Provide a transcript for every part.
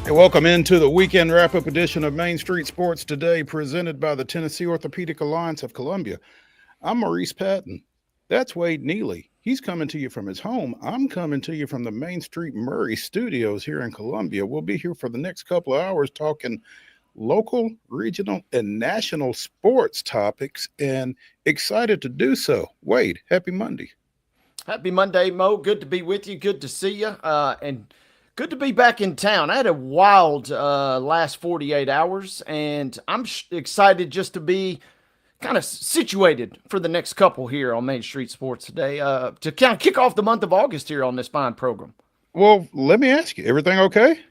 Hey, welcome into the weekend wrap-up edition of Main Street Sports Today, presented by the Tennessee Orthopedic Alliance of Columbia. I'm Maurice Patton. That's Wade Neely. He's coming to you from his home. I'm coming to you from the Main Street Murray studios here in Columbia. We'll be here for the next couple of hours talking local, regional, and national sports topics, and excited to do so. Wade, happy Monday. Happy Monday, Mo. Good to be with you. Good to see you. And good to be back in town. I had a wild last 48 hours, and I'm excited just to be kind of situated for the next couple here on Main Street Sports Today to kind of kick off the month of August here on this fine program. Well, let me ask you, everything okay?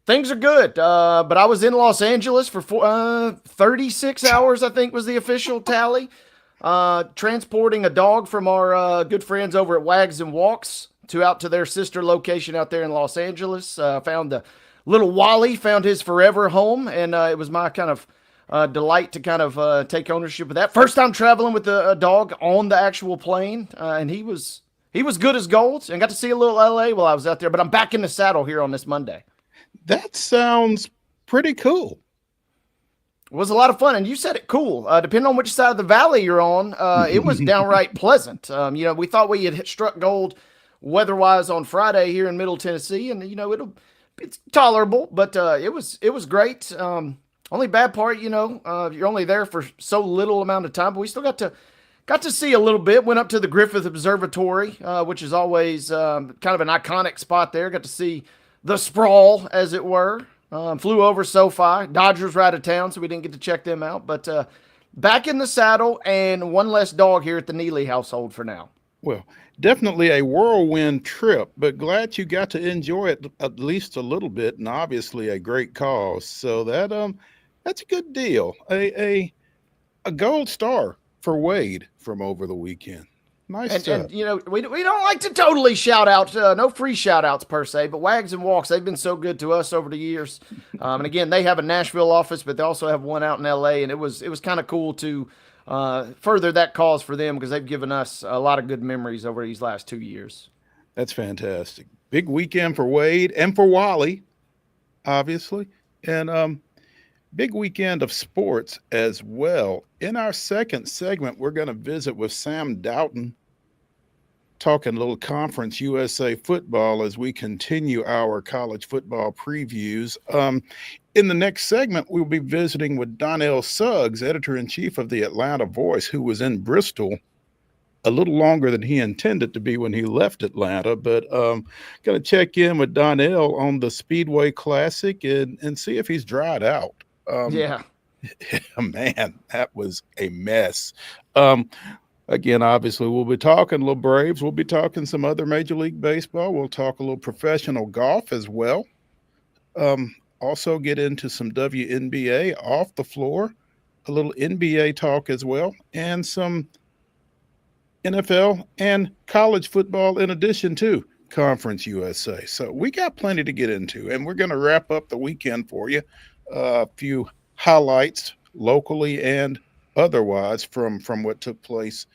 Things are good, but I was in Los Angeles for 36 hours, I think was the official tally, transporting a dog from our good friends over at Wags and Walks out to their sister location out there in Los Angeles. Found the little Wally, found his forever home, and it was my kind of delight to kind of take ownership of that. First time traveling with a dog on the actual plane, and he was good as gold, and got to see a little LA while I was out there. But I'm back in the saddle here on this Monday. That sounds pretty cool. It was a lot of fun, and you said it cool. Depending on which side of the valley you're on, it was downright pleasant. We thought we had struck gold weather-wise on Friday here in Middle Tennessee, and it's tolerable, but it was great. Only bad part, you're only there for so little amount of time, but we still got to see a little bit. Went up to the Griffith Observatory, which is always kind of an iconic spot there. Got to see the sprawl, as it were. Flew over SoFi. Dodgers were out of town, so we didn't get to check them out. But back in the saddle, and one less dog here at the Neely household for now. Well, definitely a whirlwind trip, but glad you got to enjoy it at least a little bit, and obviously a great cause. So that's a good deal. A gold star for Wade from over the weekend. Nice stuff. And we don't like to totally shout out, no free shout outs per se, but Wags and Walks, they've been so good to us over the years. And again, they have a Nashville office, but they also have one out in LA, and it was kind of cool to further that cause for them because they've given us a lot of good memories over these last 2 years. That's fantastic. Big weekend for Wade and for Wally, obviously. And big weekend of sports as well. In our second segment, we're going to visit with Sam Doughton, talking a little Conference USA football as we continue our college football previews. In the next segment, we'll be visiting with DONNELL SUGGS, editor-in-chief of the Atlanta Voice, who was in Bristol a little longer than he intended to be when he left Atlanta. But going to check in with DONNELL on the Speedway Classic and see if he's dried out. Yeah. Man, that was a mess. Again, obviously, we'll be talking a little Braves. We'll be talking some other Major League Baseball. We'll talk a little professional golf as well. Also get into some WNBA off the floor, a little NBA talk as well, and some NFL and college football in addition to Conference USA. So we got plenty to get into, and we're going to wrap up the weekend for you. A few highlights locally and otherwise from what took place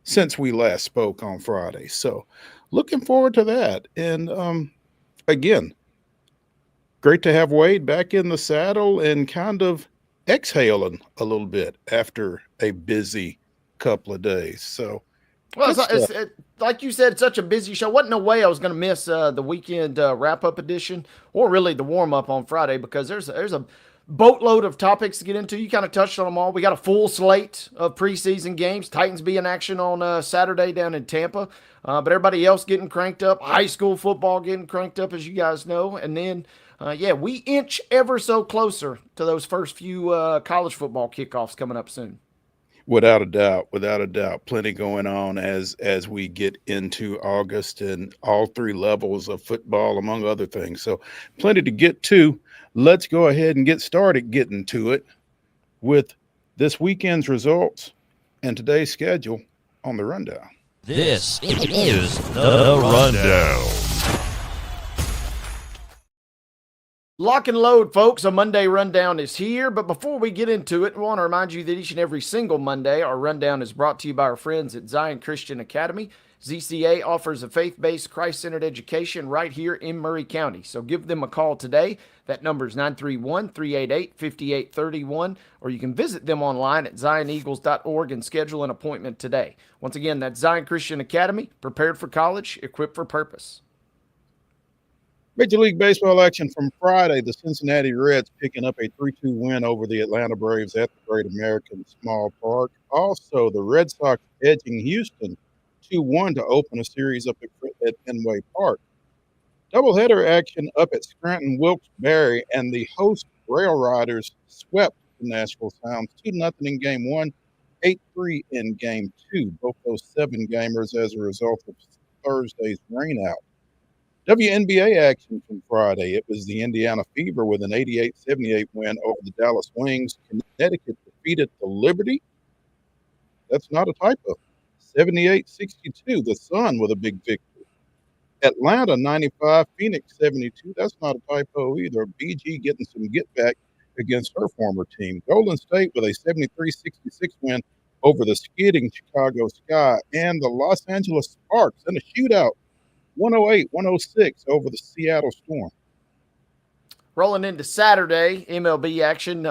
since we last spoke on Friday. So looking forward to that. And again, great to have Wade back in the saddle and kind of exhaling a little bit after a busy couple of days. So, well, it's like you said, it's such a busy show. Wasn't no way I was going to miss the weekend wrap-up edition or really the warm-up on Friday because there's a boatload of topics to get into. You kind of touched on them all. We got a full slate of preseason games. Titans be in action on Saturday down in Tampa. But everybody else getting cranked up. High school football getting cranked up, as you guys know. And then, we inch ever so closer to those first few college football kickoffs coming up soon. Without a doubt, plenty going on as we get into August and all three levels of football, among other things. So plenty to get to. Let's go ahead and get started getting to it with this weekend's results and today's schedule on the Rundown. This is the Rundown. Lock and load, folks. A Monday rundown is here. But before we get into it, I want to remind you that each and every single Monday, our rundown is brought to you by our friends at Zion Christian Academy. ZCA offers a faith-based, Christ-centered education right here in Murray County. So give them a call today. That number is 931-388-5831, or you can visit them online at zioneagles.org and schedule an appointment today. Once again, that's Zion Christian Academy, prepared for college, equipped for purpose. Major League Baseball action from Friday. The Cincinnati Reds picking up a 3-2 win over the Atlanta Braves at the Great American Small Park. Also, the Red Sox edging Houston 2-1 to open a series up at Fenway Park. Doubleheader action up at Scranton Wilkes-Barre, and the host Rail Riders swept the Nashville Sounds 2-0 in Game 1, 8-3 in Game 2. Both those 7-gamers as a result of Thursday's rainout. WNBA action from Friday. It was the Indiana Fever with an 88-78 win over the Dallas Wings. Connecticut defeated the Liberty. That's not a typo. 78-62. The Sun with a big victory. Atlanta 95, Phoenix 72. That's not a typo either. BG getting some get back against her former team. Golden State with a 73-66 win over the skidding Chicago Sky, and the Los Angeles Sparks in a shootout 108-106 over the Seattle Storm. Rolling into Saturday, MLB action.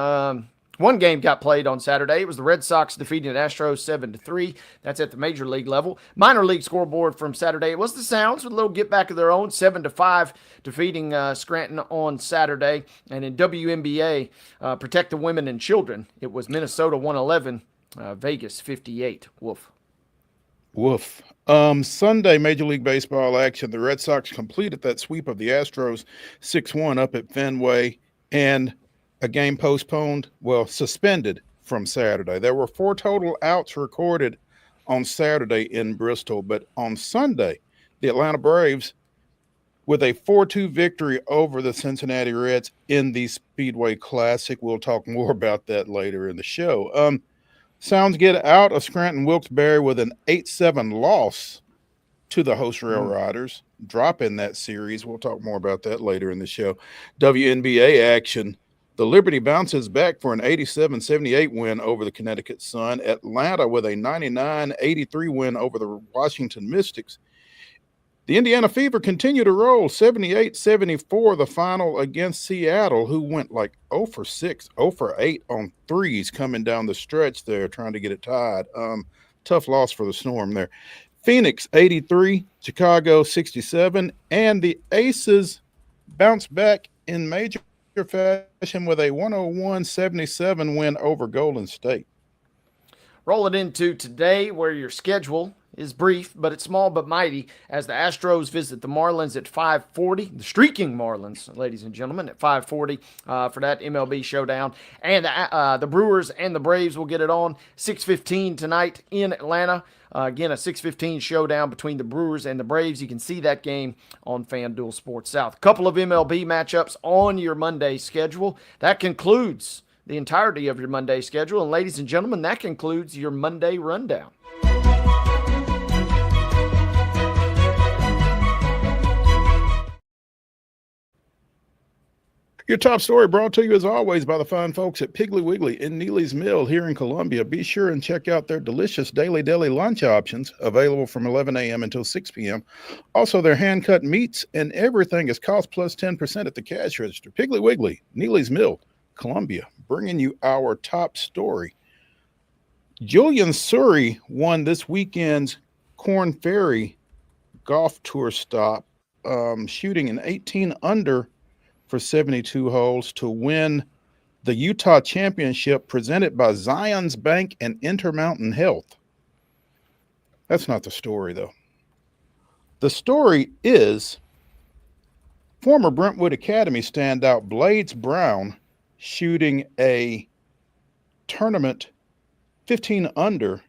One game got played on Saturday. It was the Red Sox defeating the Astros 7-3. That's at the major league level. Minor league scoreboard from Saturday. It was the Sounds with a little get back of their own, 7-5, defeating Scranton on Saturday. And in WNBA, protect the women and children. It was Minnesota 111, Vegas 58. Woof. Woof. Sunday, Major League Baseball action. The Red Sox completed that sweep of the Astros 6-1 up at Fenway, and a game postponed, suspended from Saturday. There were 4 total outs recorded on Saturday in Bristol, but on Sunday, the Atlanta Braves, with a 4-2 victory over the Cincinnati Reds in the Speedway Classic. We'll talk more about that later in the show. Sounds get out of Scranton Wilkes-Barre with an 8-7 loss to the host Rail Riders, dropping that series. We'll talk more about that later in the show. WNBA action. The Liberty bounces back for an 87-78 win over the Connecticut Sun. Atlanta with a 99-83 win over the Washington Mystics. The Indiana Fever continue to roll, 78-74, the final against Seattle, who went like 0 for 6, 0 for 8 on threes coming down the stretch there, trying to get it tied. Tough loss for the Storm there. Phoenix, 83, Chicago, 67, and the Aces bounced back in major fashion with a 101-77 win over Golden State. Rolling into today, where your schedule is brief, but it's small but mighty, as the Astros visit the Marlins at 5:40. The streaking Marlins, ladies and gentlemen, at 5:40 for that MLB showdown. And the Brewers and the Braves will get it on 6:15 tonight in Atlanta. Again, a 6:15 showdown between the Brewers and the Braves. You can see that game on FanDuel Sports South. A couple of MLB matchups on your Monday schedule. That concludes the entirety of your Monday schedule. And ladies and gentlemen, that concludes your Monday rundown. Your top story brought to you, as always, by the fine folks at Piggly Wiggly in Neely's Mill here in Columbia. Be sure and check out their delicious daily deli lunch options, available from 11 a.m. until 6 p.m. Also, their hand-cut meats and everything is cost plus 10% at the cash register. Piggly Wiggly, Neely's Mill, Columbia, bringing you our top story. Julian Surrey won this weekend's Corn Ferry Golf Tour stop, shooting an 18 under for 72 holes to win the Utah Championship presented by Zions Bank and Intermountain Health. That's not the story, though. The story is former Brentwood Academy standout Blades Brown shooting a tournament 15 under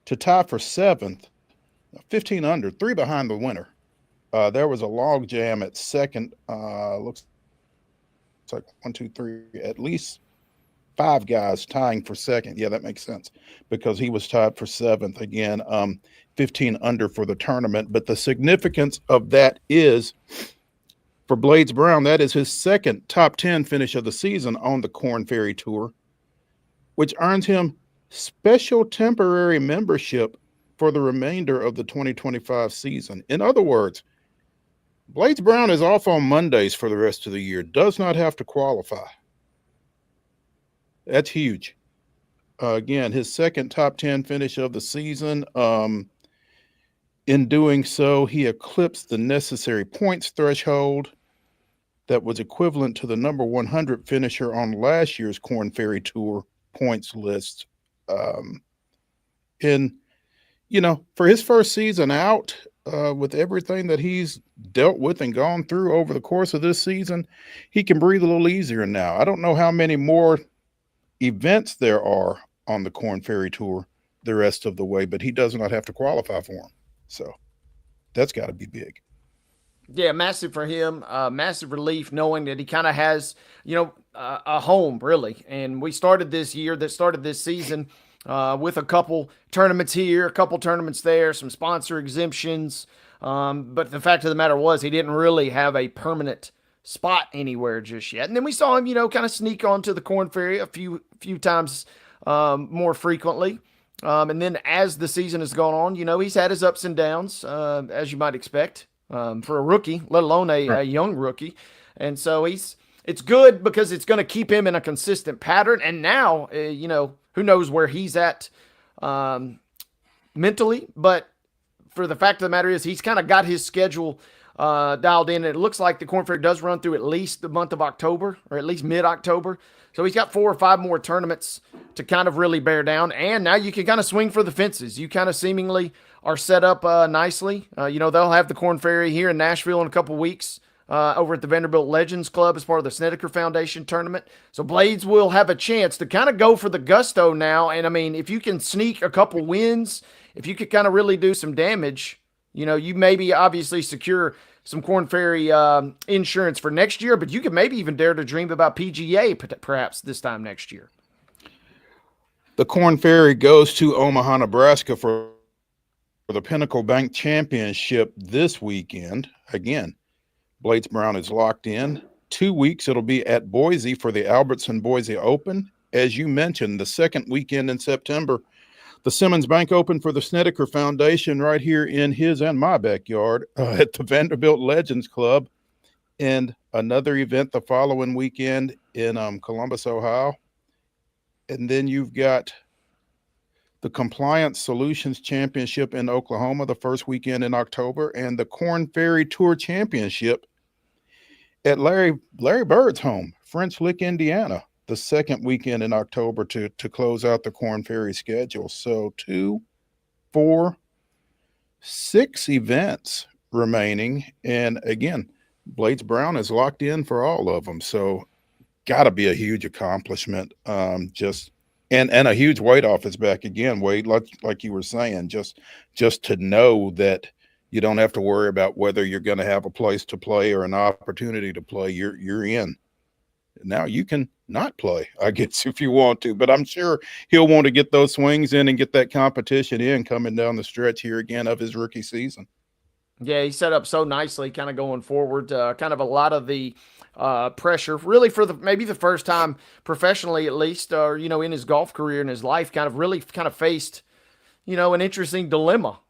to tie for 7th. 15 under, 3 behind the winner. There was a log jam at second. Looks like 1, 2, 3, at least 5 guys tying for second. Yeah, that makes sense because he was tied for 7th again. 15 under for the tournament. But the significance of that is For Blades Brown, that is his second top 10 finish of the season on the Korn Ferry Tour, which earns him special temporary membership for the remainder of the 2025 season. In other words, Blades Brown is off on Mondays for the rest of the year, does not have to qualify. That's huge. Again, his second top 10 finish of the season. In doing so, he eclipsed the necessary points threshold that was equivalent to the number 100 finisher on last year's Korn Ferry Tour points list. And, for his first season out, with everything that he's dealt with and gone through over the course of this season, he can breathe a little easier now. I don't know how many more events there are on the Korn Ferry Tour the rest of the way, but he does not have to qualify for them. So that's got to be big. Yeah, massive for him. Massive relief knowing that he kind of has, a home, really. And we started this season with a couple tournaments here, a couple tournaments there, some sponsor exemptions. But the fact of the matter was he didn't really have a permanent spot anywhere just yet. And then we saw him, kind of sneak onto the Korn Ferry a few times more frequently. And then as the season has gone on, he's had his ups and downs, as you might expect. For a rookie, let alone a young rookie. And so it's good because it's going to keep him in a consistent pattern. And now, who knows where he's at mentally. But for the fact of the matter is he's kind of got his schedule dialed in. And it looks like the Korn Ferry does run through at least the month of October, or at least mid-October. So he's got 4 or 5 more tournaments to kind of really bear down. And now you can kind of swing for the fences. You kind of seemingly are set up nicely. They'll have the Korn Ferry here in Nashville in a couple weeks over at the Vanderbilt Legends Club as part of the Snedeker Foundation tournament. So Blades will have a chance to kind of go for the gusto now. And, I mean, if you can sneak a couple wins, if you could kind of really do some damage, you maybe obviously secure some Korn Ferry insurance for next year, but you could maybe even dare to dream about PGA perhaps this time next year. The Korn Ferry goes to Omaha, Nebraska for the Pinnacle Bank Championship this weekend. Again, Blades Brown is locked in. 2 weeks, it'll be at Boise for the Albertson Boise Open. As you mentioned, the second weekend in September, the Simmons Bank Open for the Snedeker Foundation right here in his and my backyard at the Vanderbilt Legends Club. And another event the following weekend in Columbus, Ohio. And then you've got the Compliance Solutions Championship in Oklahoma the first weekend in October, and the Korn Ferry Tour Championship at Larry Bird's home, French Lick, Indiana, the second weekend in October to close out the Korn Ferry schedule. So 2, 4, 6 events remaining. And again, Blades Brown is locked in for all of them. So got to be a huge accomplishment. And a huge weight off his back again, Wade, like you were saying, just to know that you don't have to worry about whether you're going to have a place to play or an opportunity to play. You're in. Now you can not play, I guess, if you want to, but I'm sure he'll want to get those swings in and get that competition in coming down the stretch here again of his rookie season. Yeah, he set up so nicely kind of going forward, kind of a lot of the pressure really for maybe the first time professionally, at least, or, in his golf career, in his life, kind of faced, an interesting dilemma.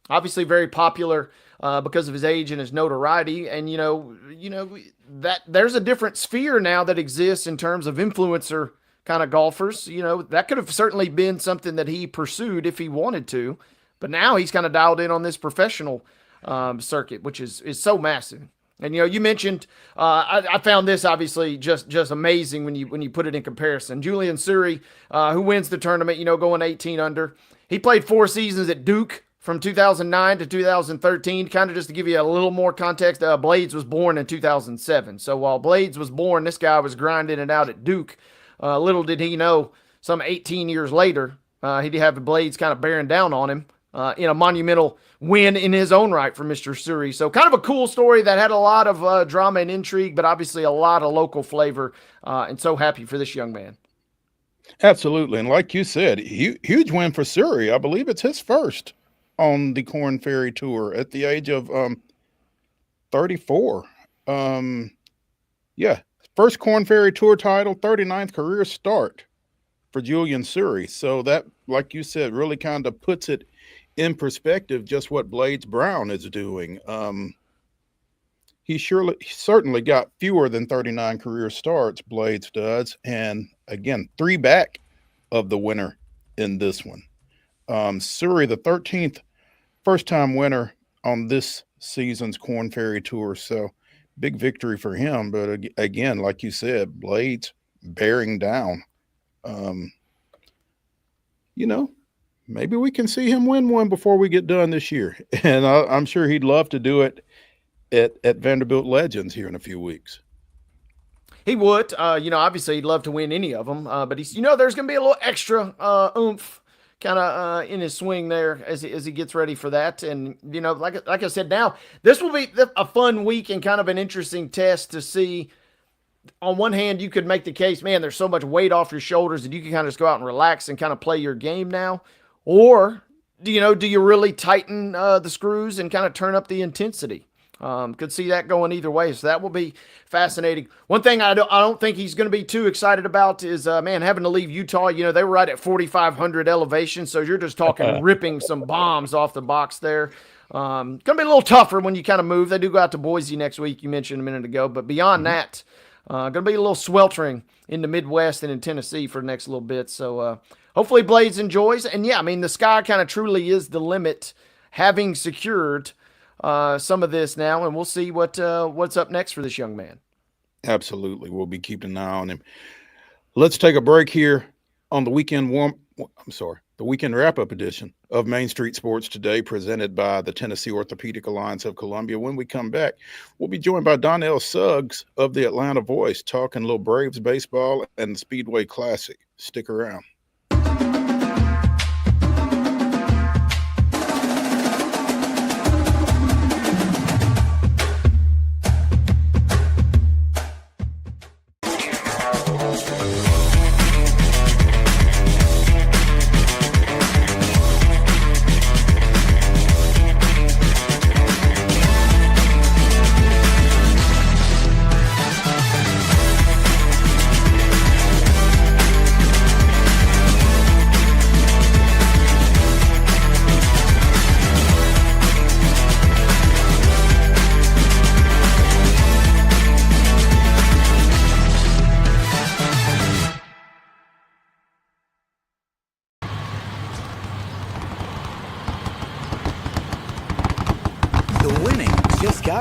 Obviously very popular because of his age and his notoriety. And, that there's a different sphere now that exists in terms of influencer kind of golfers. That could have certainly been something that he pursued if he wanted to, but now he's kind of dialed in on this professional circuit, which is so massive. And, you mentioned, I found this obviously just amazing when you put it in comparison. Julian Suri, who wins the tournament, going 18 under. He played 4 seasons at Duke from 2009 to 2013. Kind of just to give you a little more context, Blades was born in 2007. So while Blades was born, this guy was grinding it out at Duke. Little did he know, some 18 years later, he'd have Blades kind of bearing down on him in a monumental win in his own right for Mr. Suri. So kind of a cool story that had a lot of drama and intrigue, but obviously a lot of local flavor, and so happy for this young man. Absolutely. And like you said, huge win for Suri. I believe it's his first on the Korn Ferry Tour at the age of 34. Yeah, first Corn Ferry Tour title, 39th career start for Julian Surrey. So that, like you said, really kind of puts it in perspective just what Blades Brown is doing. He certainly got fewer than 39 career starts, Blades does. And again, 3 back of the winner in this one. Surrey, the 13th first-time winner on this season's Corn Ferry Tour. So big victory for him. But again, like you said, Blades bearing down. Maybe we can see him win one before we get done this year. And I'm sure he'd love to do it at Vanderbilt Legends here in a few weeks. He would. Obviously he'd love to win any of them. But he's, there's going to be a little extra oomph kind of in his swing there as he gets ready for that. And, like I said, now this will be a fun week and kind of an interesting test to see. On one hand, you could make the case, man, there's so much weight off your shoulders that you can kind of just go out and relax and kind of play your game now. Or, do you really tighten the screws and kind of turn up the intensity? Could see that going either way. So that will be fascinating. One thing I don't think he's going to be too excited about is, having to leave Utah. They were right at 4,500 elevation. So you're just talking ripping some bombs off the box there. Going to be a little tougher when you kind of move. They do go out to Boise next week, you mentioned a minute ago. But beyond that, going to be a little sweltering in the Midwest and in Tennessee for the next little bit. So hopefully Blades enjoys. And the sky kind of truly is the limit, having secured some of this now, and we'll see what's up next for this young man. Absolutely. We'll be keeping an eye on him. Let's take a break here on the weekend wrap-up edition of Main Street Sports Today, presented by the Tennessee Orthopedic Alliance of Columbia. When we come back, we'll be joined by DONNELL SUGGS of the Atlanta Voice, talking a little Braves baseball and the Speedway Classic. Stick around.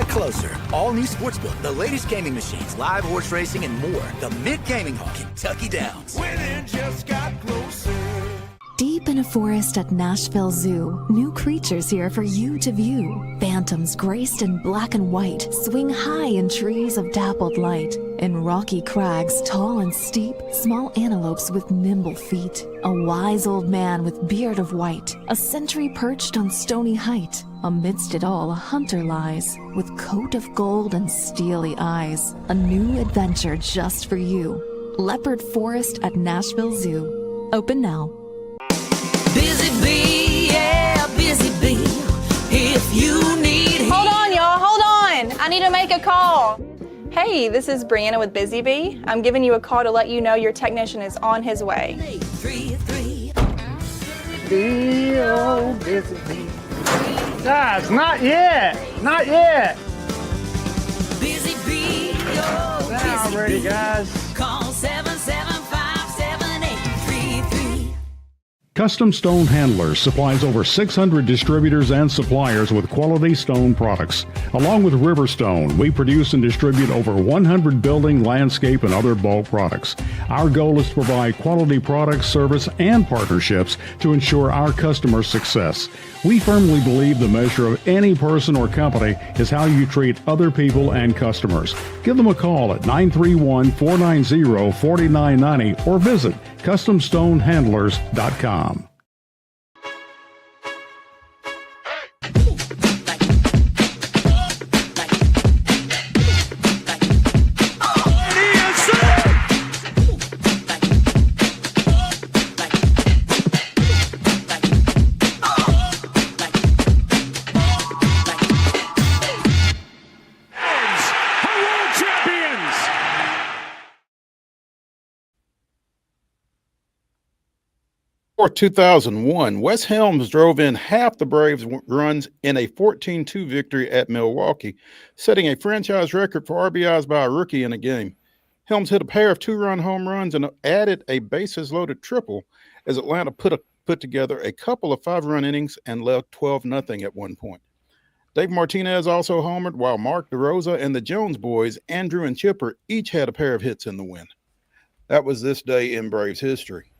Closer. All new Sportsbook, the latest gaming machines, live horse racing, and more. The Mid Gaming Hall, Kentucky Downs. Winning just got closer. Deep in a forest at Nashville Zoo, new creatures here for you to view. Phantoms graced in black and white swing high in trees of dappled light. In rocky crags, tall and steep, small antelopes with nimble feet. A wise old man with beard of white, a sentry perched on stony height. Amidst it all, a hunter lies, with coat of gold and steely eyes. A new adventure just for you. Leopard Forest at Nashville Zoo. Open now. Busy bee, yeah, busy bee. If you need... Hold on, y'all, hold on. I need to make a call. Hey, this is Brianna with Busy Bee. I'm giving you a call to let you know your technician is on his way. 833. Oh, busy bee. Guys, not yet. Not yet. Busy bee, oh, Now busy ready, bee. guys. Call 775-7833. Custom Stone Handlers supplies over 600 distributors and suppliers with quality stone products. Along with Riverstone, we produce and distribute over 100 building, landscape, and other bulk products. Our goal is to provide quality products, service, and partnerships to ensure our customers' success. We firmly believe the measure of any person or company is how you treat other people and customers. Give them a call at 931-490-4990 or visit CustomStoneHandlers.com. 2001, Wes Helms drove in half the Braves runs in a 14-2 victory at Milwaukee, setting a franchise record for RBIs by a rookie in a game. Helms hit a pair of 2-run home runs and added a bases-loaded triple as Atlanta put together a couple of 5-run innings and led 12-0 at one point. Dave Martinez also homered, while Mark DeRosa and the Jones boys, Andrew and Chipper, each had a pair of hits in the win. That was this day in Braves history.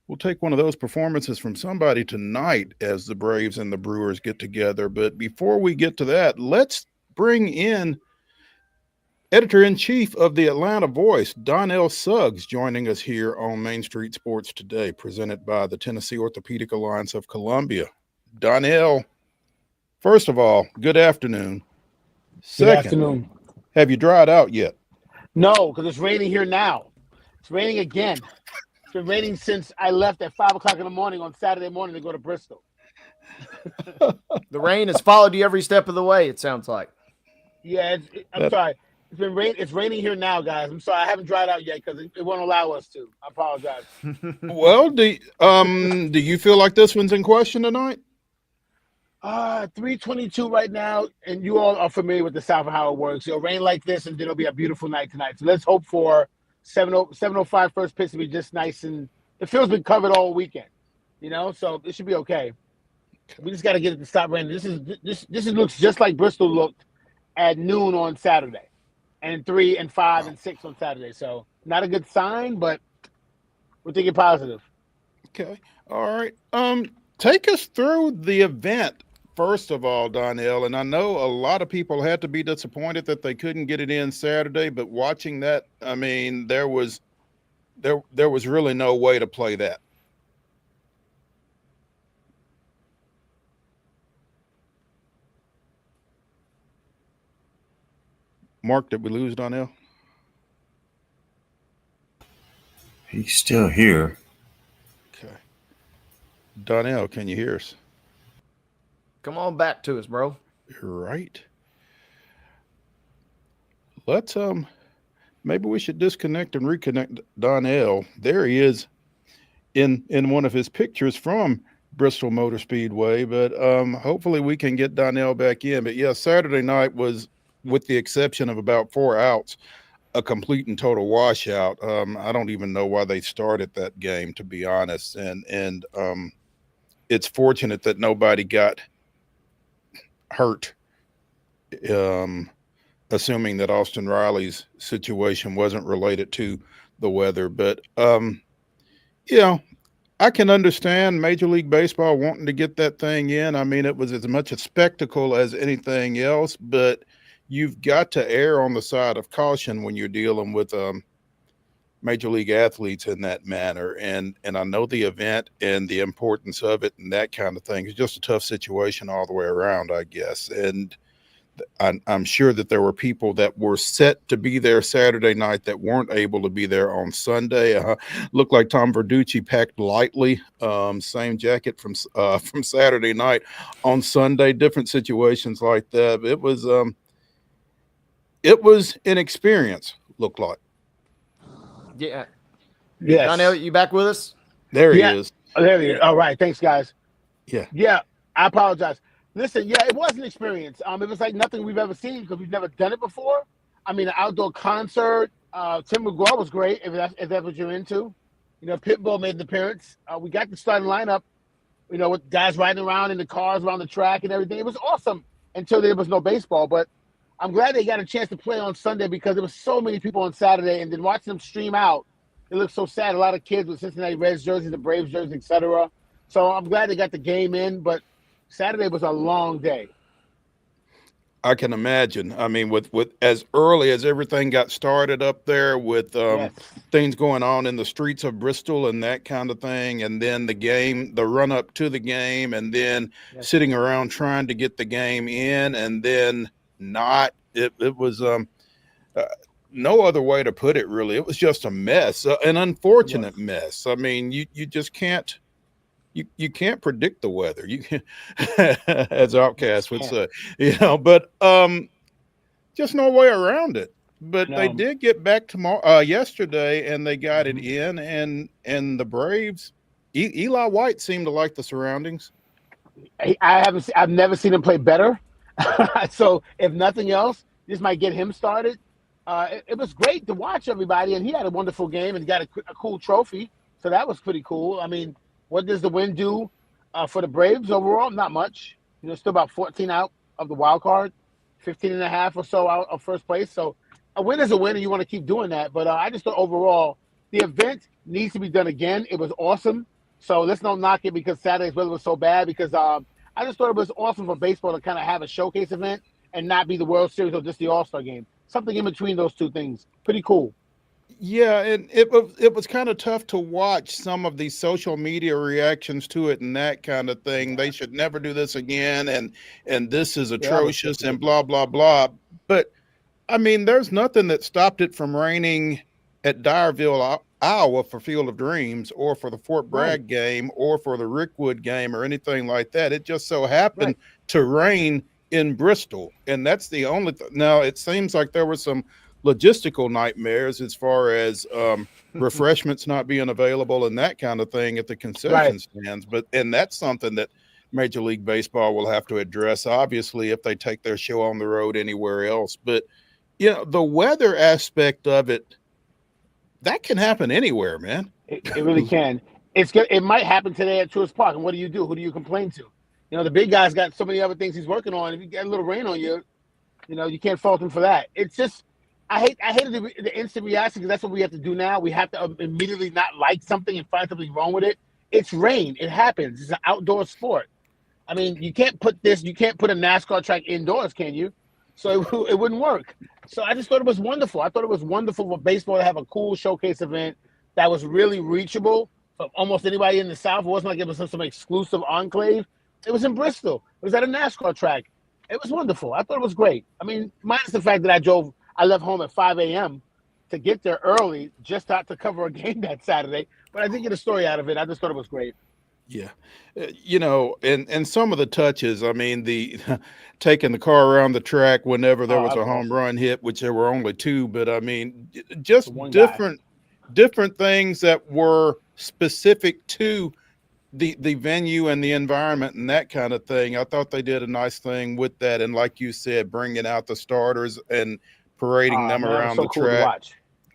We'll take one of those performances from somebody tonight as the Braves and the Brewers get together. But before we get to that, let's bring in Editor-in-Chief of the Atlanta Voice, DONNELL SUGGS, joining us here on Main Street Sports Today, presented by the Tennessee Orthopedic Alliance of Columbia. DONNELL, first of all, good afternoon. Second, Good afternoon. Have you dried out yet? No, because it's raining here now. It's raining again. It's been raining since I left at 5 o'clock in the morning on Saturday morning to go to Bristol. The rain has followed you every step of the way, it sounds like. Yeah, I'm sorry. It's raining here now, guys. I'm sorry. I haven't dried out yet because it won't allow us to. I apologize. Well, do you feel like this one's in question tonight? 3:22 right now, and you all are familiar with the South and how it works. It'll rain like this, and then it'll be a beautiful night tonight. So let's hope for 7:05 first pitch to be just nice, and the field's been covered all weekend, so it should be okay. We just got to get it to stop raining. This looks just like Bristol looked at noon on Saturday, and 3 and 5 and 6 on Saturday. So not a good sign, but we're thinking positive. Okay, all right. Take us through the event. First of all, DONNELL, and I know a lot of people had to be disappointed that they couldn't get it in Saturday, but watching that, I mean, there was really no way to play that. Mark, did we lose DONNELL? He's still here. Okay. DONNELL, can you hear us? Come on back to us, bro. Right. Let's maybe we should disconnect and reconnect DONNELL. There he is in one of his pictures from Bristol Motor Speedway, but hopefully we can get DONNELL back in. But yeah, Saturday night was, with the exception of about 4 outs, a complete and total washout. I don't even know why they started that game, to be honest. And it's fortunate that nobody got hurt, assuming that Austin Riley's situation wasn't related to the weather. But, I can understand Major League Baseball wanting to get that thing in. I mean, it was as much a spectacle as anything else, but you've got to err on the side of caution when you're dealing with Major League athletes in that manner. And I know the event and the importance of it and that kind of thing. It's just a tough situation all the way around, I guess. And I'm sure that there were people that were set to be there Saturday night that weren't able to be there on Sunday. Looked like Tom Verducci packed lightly, same jacket from Saturday night on Sunday. Different situations like that. It was an experience, looked like. Yeah. Yes. DONNELL, you back with us? There he is. Oh, there he is. All right. Thanks, guys. Yeah. I apologize. Listen, it was an experience. It was like nothing we've ever seen because we've never done it before. I mean, an outdoor concert. Tim McGraw was great, if that's what you're into. Pitbull made an appearance. We got the starting lineup, with guys riding around in the cars around the track and everything. It was awesome until there was no baseball. But I'm glad they got a chance to play on Sunday because there was so many people on Saturday, and then watching them stream out, it looked so sad. A lot of kids with Cincinnati Reds jerseys, the Braves jerseys, etc. So I'm glad they got the game in, but Saturday was a long day. I can imagine. I mean, with as early as everything got started up there with things going on in the streets of Bristol and that kind of thing, and then the run up to the game, and then sitting around trying to get the game in, and then not. It was no other way to put it, really. It was just a mess, an unfortunate mess. I mean, you just can't. You can't predict the weather. You can, as Outcast would say, but just no way around it. But they did get back yesterday, and they got it in, and the Braves Eli White seemed to like the surroundings. I've never seen him play better. So if nothing else, this might get him started. It was great to watch everybody, and he had a wonderful game and got a cool trophy. So that was pretty cool. I mean, what does the win do for the Braves overall? Not much. Still about 14 out of the wild card, 15 and a half or so out of first place. So a win is a win, and you want to keep doing that. But I just thought overall the event needs to be done again. It was awesome. So let's not knock it because Saturday's weather was so bad, because I just thought it was awesome for baseball to kind of have a showcase event and not be the World Series or just the All-Star game. Something in between those two things. Pretty cool. Yeah, and it was kind of tough to watch some of these social media reactions to it and that kind of thing. They should never do this again, and this is atrocious and blah blah blah. But I mean, there's nothing that stopped it from raining at Dyerville, Iowa for Field of Dreams, or for the Fort Bragg game, or for the Rickwood game, or anything like that. It just so happened to rain in Bristol, and that's the only now it seems like there were some logistical nightmares as far as refreshments not being available and that kind of thing at the concession stands, and that's something that Major League Baseball will have to address, obviously, if they take their show on the road anywhere else. But the weather aspect of it, that can happen anywhere, man. It really can. It might happen today at Truist Park, and what do you do? Who do you complain to? The big guy's got so many other things he's working on. If you get a little rain on you, you can't fault him for that. It's just, I hated the instant reaction, because that's what we have to do now. We have to immediately not like something and find something wrong with it. It's rain. It happens. It's an outdoor sport. I mean, you can't put a NASCAR track indoors, can you? So it wouldn't work. So I just thought it was wonderful. I thought it was wonderful for baseball to have a cool showcase event that was really reachable for almost anybody in the South. It wasn't like it was some exclusive enclave. It was in Bristol. It was at a NASCAR track. It was wonderful. I thought it was great. I mean, minus the fact that I left home at 5 a.m. to get there early just to cover a game that Saturday. But I did get a story out of it. I just thought it was great. Yeah. And some of the touches, I mean, the taking the car around the track whenever there was a home run hit, which there were only two, but I mean, just different things that were specific to the venue and the environment and that kind of thing. I thought they did a nice thing with that. And like you said, bringing out the starters and parading them around the track.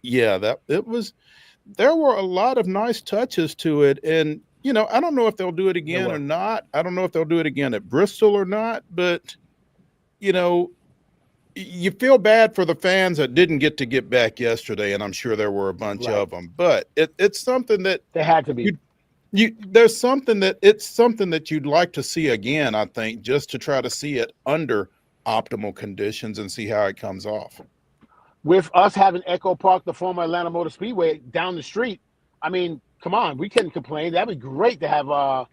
Yeah, there were a lot of nice touches to it. And, I don't know if they'll do it again or not. I don't know if they'll do it again at Bristol or not, but, you feel bad for the fans that didn't get back yesterday. And I'm sure there were a bunch of them, but it's something that they had to be. It's something that you'd like to see again, I think, just to try to see it under optimal conditions and see how it comes off. With us having Echo Park, the former Atlanta Motor Speedway, down the street, I mean, come on, we couldn't complain. That'd be great to have a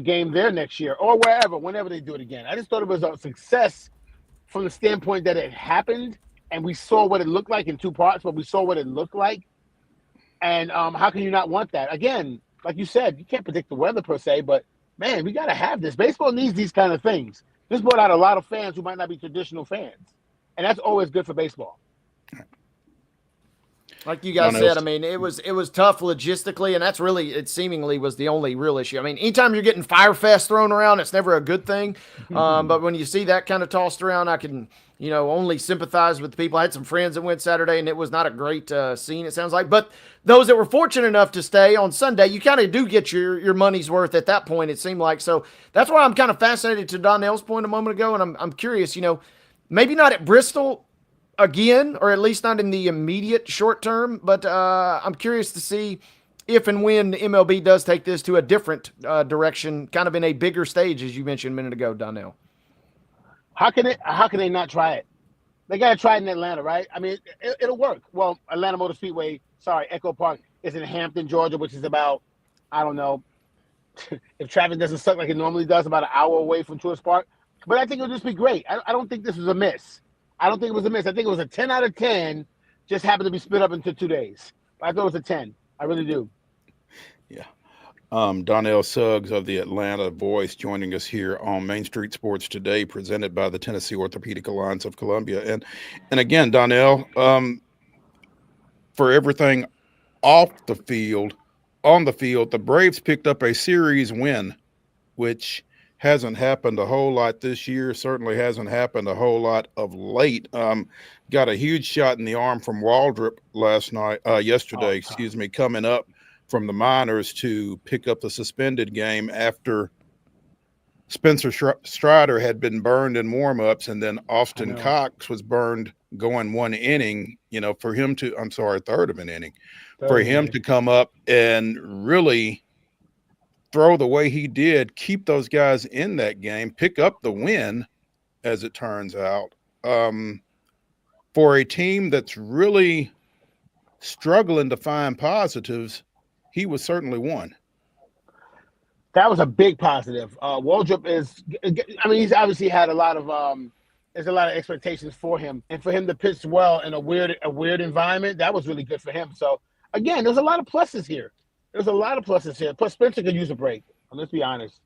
game there next year or whenever they do it again. I just thought it was a success from the standpoint that it happened, and we saw what it looked like in two parts, but we saw what it looked like. And how can you not want that? Again, like you said, you can't predict the weather per se, but man, we got to have this. Baseball needs these kind of things. This brought out a lot of fans who might not be traditional fans, and that's always good for baseball. Like you guys said, I mean, it was tough logistically, and that's really, it seemingly was the only real issue. I mean, anytime you're getting Firefest thrown around, it's never a good thing. But when you see that kind of tossed around, I can, only sympathize with the people. I had some friends that went Saturday, and it was not a great scene, it sounds like. But those that were fortunate enough to stay on Sunday, you kind of do get your money's worth at that point, it seemed like. So that's why I'm kind of fascinated to Donnell's point a moment ago, and I'm curious, maybe not at Bristol again, or at least not in the immediate short term, but I'm curious to see if and when MLB does take this to a different direction, kind of in a bigger stage, as you mentioned a minute ago, Donnell. How can they not try it? They got to try it in Atlanta, right? I mean, it'll work. Well, Atlanta Motor Speedway, Echo Park is in Hampton, Georgia, which is about, I don't know, if traffic doesn't suck like it normally does, about an hour away from Truist Park. But I think it'll just be great. I don't think this was a miss. I don't think it was a miss. I think it was a 10 out of 10, just happened to be split up into 2 days. But I thought it was a 10. I really do. Yeah. Donnell Suggs of the Atlanta Voice joining us here on Main Street Sports Today, presented by the Tennessee Orthopedic Alliance of Columbia. And again, Donnell, for everything off the field, on the field, the Braves picked up a series win, which hasn't happened a whole lot this year. Certainly hasn't happened a whole lot of late. Got a huge shot in the arm from Waldrop yesterday, coming up from the minors to pick up the suspended game after Spencer Strider had been burned in warmups, and then Austin Cox was burned going one inning, for him to, third of an inning, for him to come up and really throw the way he did, keep those guys in that game, pick up the win, as it turns out, for a team that's really struggling to find positives. He was certainly one. That was a big positive. Waldrop he's obviously had a lot of there's a lot of expectations for him, and for him to pitch well in a weird environment, that was really good for him. So again, there's a lot of pluses here. Plus, Spencer could use a break. Let's be honest.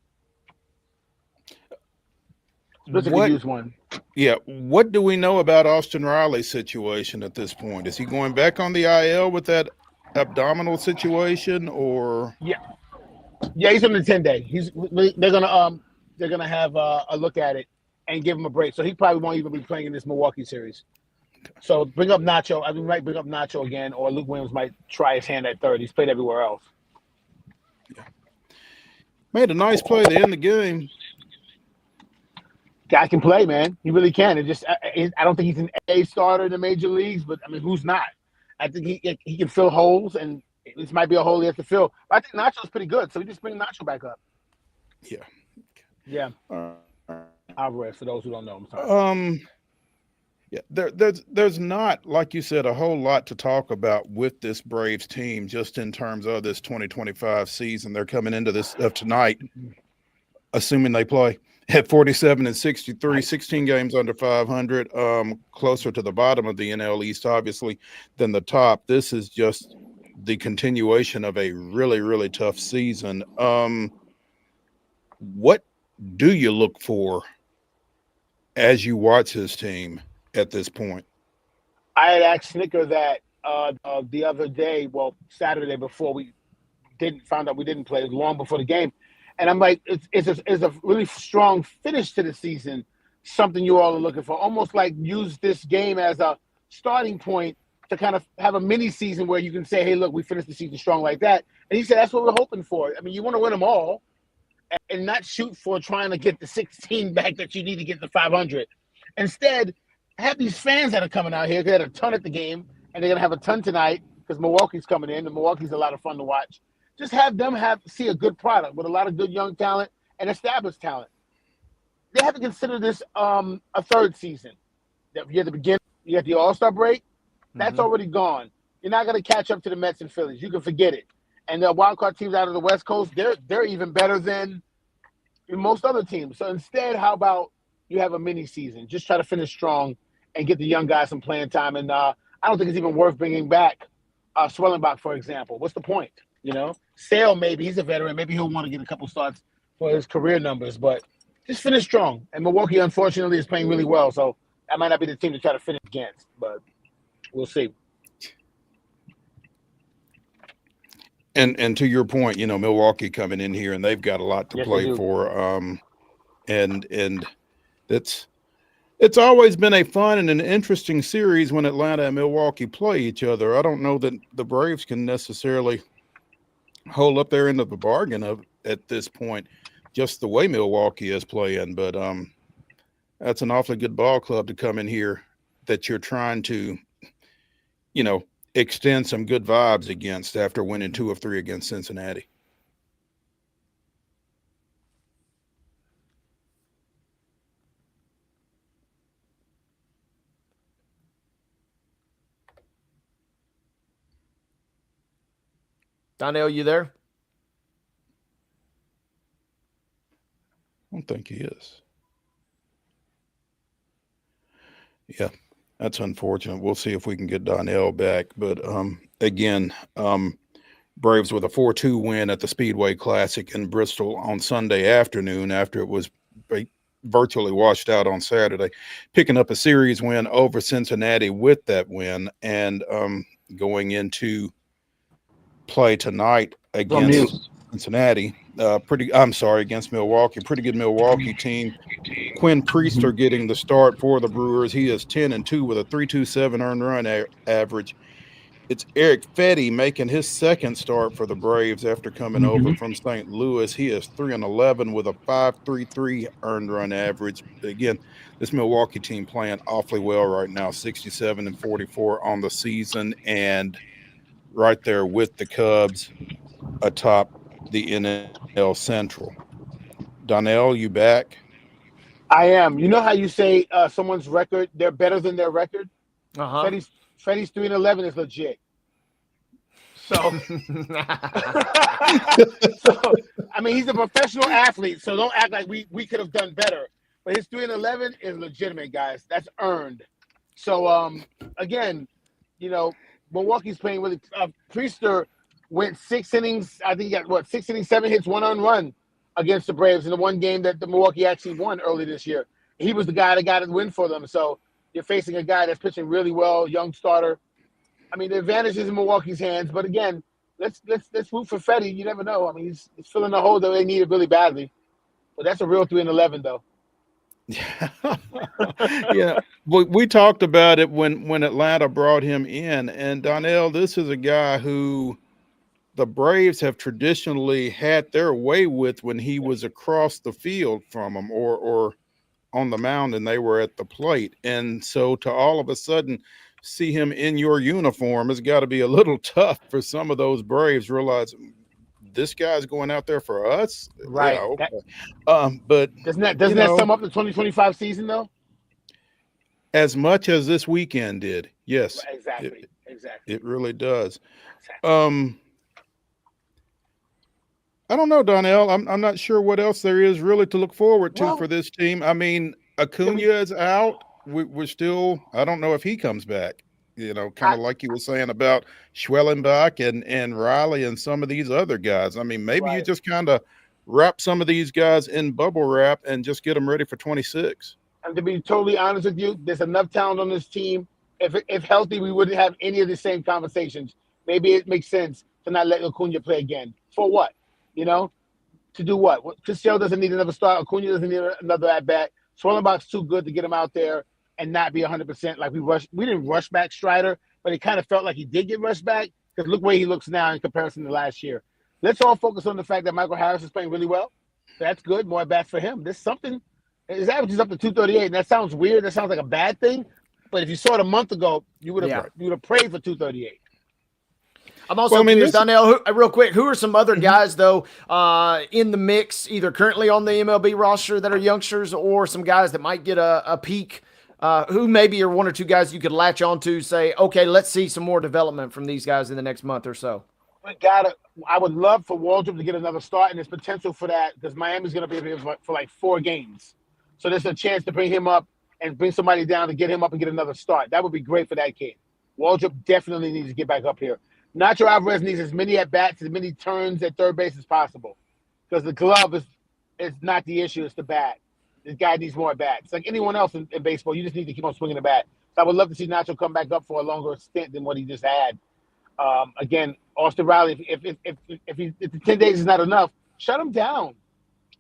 Spencer could use one. Yeah. What do we know about Austin Riley's situation at this point? Is he going back on the IL with that abdominal situation, or? Yeah, he's on the 10-day. They're gonna have a look at it and give him a break. So he probably won't even be playing in this Milwaukee series. So bring up Nacho. We might bring up Nacho again, or Luke Williams might try his hand at third. He's played everywhere else. Yeah. Made a nice play to end the game. Guy can play, man. He really can. I don't think he's an A starter in the major leagues, but who's not? I think he can fill holes, and this might be a hole he has to fill. But I think Nacho's pretty good, so we just bring Nacho back up. Yeah. Yeah. Alvarez, for those who don't know, I'm sorry. Yeah, there's not, like you said, a whole lot to talk about with this Braves team, just in terms of this 2025 season. They're coming into this tonight, assuming they play, at 47-63, 16 games under 500, closer to the bottom of the NL East, obviously, than the top. This is just the continuation of a really, really tough season. What do you look for as you watch this team at this point? I had asked Snicker that the other day, Saturday, before we found out we didn't play, long before the game. And I'm like, it's a really strong finish to the season, something you all are looking for. Almost like use this game as a starting point to kind of have a mini season where you can say, hey, look, we finished the season strong like that. And he said, that's what we're hoping for. You want to win them all and not shoot for trying to get the 16 back that you need to get the 500. Instead, have these fans that are coming out here. They had a ton at the game, and they're going to have a ton tonight because Milwaukee's coming in, and Milwaukee's a lot of fun to watch. Just have them see a good product with a lot of good young talent and established talent. They have to consider this a third season. You at the beginning, you got the All-Star break. That's already gone. You're not going to catch up to the Mets and Phillies. You can forget it. And the wild card teams out of the West Coast, they're even better than most other teams. So instead, how about you have a mini season? Just try to finish strong and get the young guys some playing time. And I don't think it's even worth bringing back Swellenbach, for example. What's the point? Sale, maybe he's a veteran. Maybe he'll want to get a couple starts for his career numbers. But just finish strong. And Milwaukee, unfortunately, is playing really well. So that might not be the team to try to finish against. But we'll see. And to your point, Milwaukee coming in here, and they've got a lot to play for. And it's always been a fun and an interesting series when Atlanta and Milwaukee play each other. I don't know that the Braves can necessarily hold up their end of the bargain at this point, just the way Milwaukee is playing. But that's an awfully good ball club to come in here that you're trying to, extend some good vibes against after winning 2 of 3 against Cincinnati. Donnell, you there? I don't think he is. Yeah, that's unfortunate. We'll see if we can get Donnell back. But again, Braves with a 4-2 win at the Speedway Classic in Bristol on Sunday afternoon after it was virtually washed out on Saturday, picking up a series win over Cincinnati with that win, and going into play tonight against Cincinnati. Against Milwaukee. Pretty good Milwaukee team. Quinn Priester getting the start for the Brewers. He is 10-2 with a 3.27 earned run average. It's Eric Fetty making his second start for the Braves after coming over from St. Louis. He is 3-11 with a 5.33 earned run average. Again, this Milwaukee team playing awfully well right now, 67-44 on the season, and right there with the Cubs atop the NL Central. Donnell, you back? I am. You know how you say someone's record, they're better than their record? Uh-huh. Freddie's 3-11 is legit. So, I mean, he's a professional athlete, so don't act like we could have done better. But his 3-11 is legitimate, guys. That's earned. So, again, you know, Milwaukee's playing with Priester went 6 innings. I think he got 6 innings, 7 hits, 1 earned run against the Braves in the one game that the Milwaukee actually won early this year. He was the guy that got it win for them. So you're facing a guy that's pitching really well, young starter. I mean, the advantage is in Milwaukee's hands, but again, let's root for Fetty. You never know. I mean, he's filling the hole that they needed really badly. But that's a real 3-11, though. Yeah, we talked about it when Atlanta brought him in, and Donnell, this is a guy who the Braves have traditionally had their way with when he was across the field from them or on the mound and they were at the plate. And so to all of a sudden see him in your uniform, it's got to be a little tough for some of those Braves realize this guy's going out there for us. Right. Yeah, okay. But doesn't that sum up the 2025 season though? As much as this weekend did. Yes. Exactly. It really does. I don't know, Donnell. I'm not sure what else there is really to look forward to for this team. I mean, Acuna is out. We're still, I don't know if he comes back, you know, kind of like you were saying about Schwellenbach and Riley and some of these other guys. I mean, maybe you just kind of wrap some of these guys in bubble wrap and just get them ready for 26. And to be totally honest with you, there's enough talent on this team. If healthy, we wouldn't have any of the same conversations. Maybe it makes sense to not let Acuna play again. For what? You know, to do what? Cristiano doesn't need another start. Acuna doesn't need another at bat. Swellenbach's too good to get him out there and not be 100%. Like we didn't rush back Strider, but it kind of felt like he did get rushed back because look where he looks now in comparison to last year. Let's all focus on the fact that Michael Harris is playing really well. That's good. More at bats for him. There's something. His average is up to 238, and that sounds weird. That sounds like a bad thing. But if you saw it a month ago, you would have prayed for 238. I'm also curious, Donnell, real quick, who are some other guys, though, in the mix, either currently on the MLB roster that are youngsters or some guys that might get a peek, who maybe are one or two guys you could latch on to, say, okay, let's see some more development from these guys in the next month or so? I would love for Waldrop to get another start, and there's potential for that because Miami's going to be here for like 4 games. So there's a chance to bring him up and bring somebody down to get him up and get another start. That would be great for that kid. Waldrop definitely needs to get back up here. Nacho Alvarez needs as many at-bats, as many turns at third base as possible because the glove is not the issue. It's the bat. This guy needs more at-bats. Like anyone else in baseball, you just need to keep on swinging the bat. So I would love to see Nacho come back up for a longer stint than what he just had. Again, Austin Riley, if the 10 days is not enough, shut him down.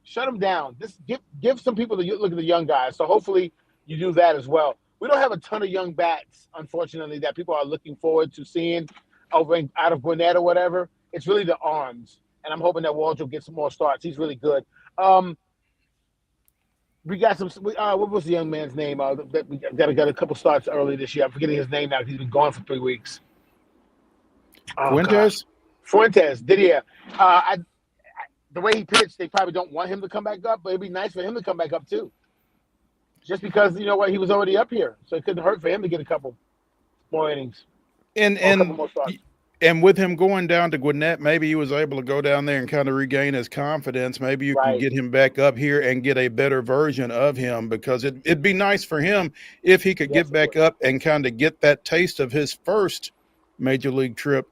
Shut him down. Just give some people the look at the young guys. So hopefully you do that as well. We don't have a ton of young bats, unfortunately, that people are looking forward to seeing out of Gwinnett or whatever. It's really the arms, and I'm hoping that Waldrop gets some more starts. He's really good. We got some. What was the young man's name? That we got a couple starts early this year. I'm forgetting his name now. He's been gone for 3 weeks. Fuentes. Didier. The way he pitched, they probably don't want him to come back up, but it'd be nice for him to come back up too. Just because, you know what, he was already up here, so it couldn't hurt for him to get a couple more innings. And with him going down to Gwinnett, maybe he was able to go down there and kind of regain his confidence. Maybe you can get him back up here and get a better version of him because it'd be nice for him if he could get back up and kind of get that taste of his first major league trip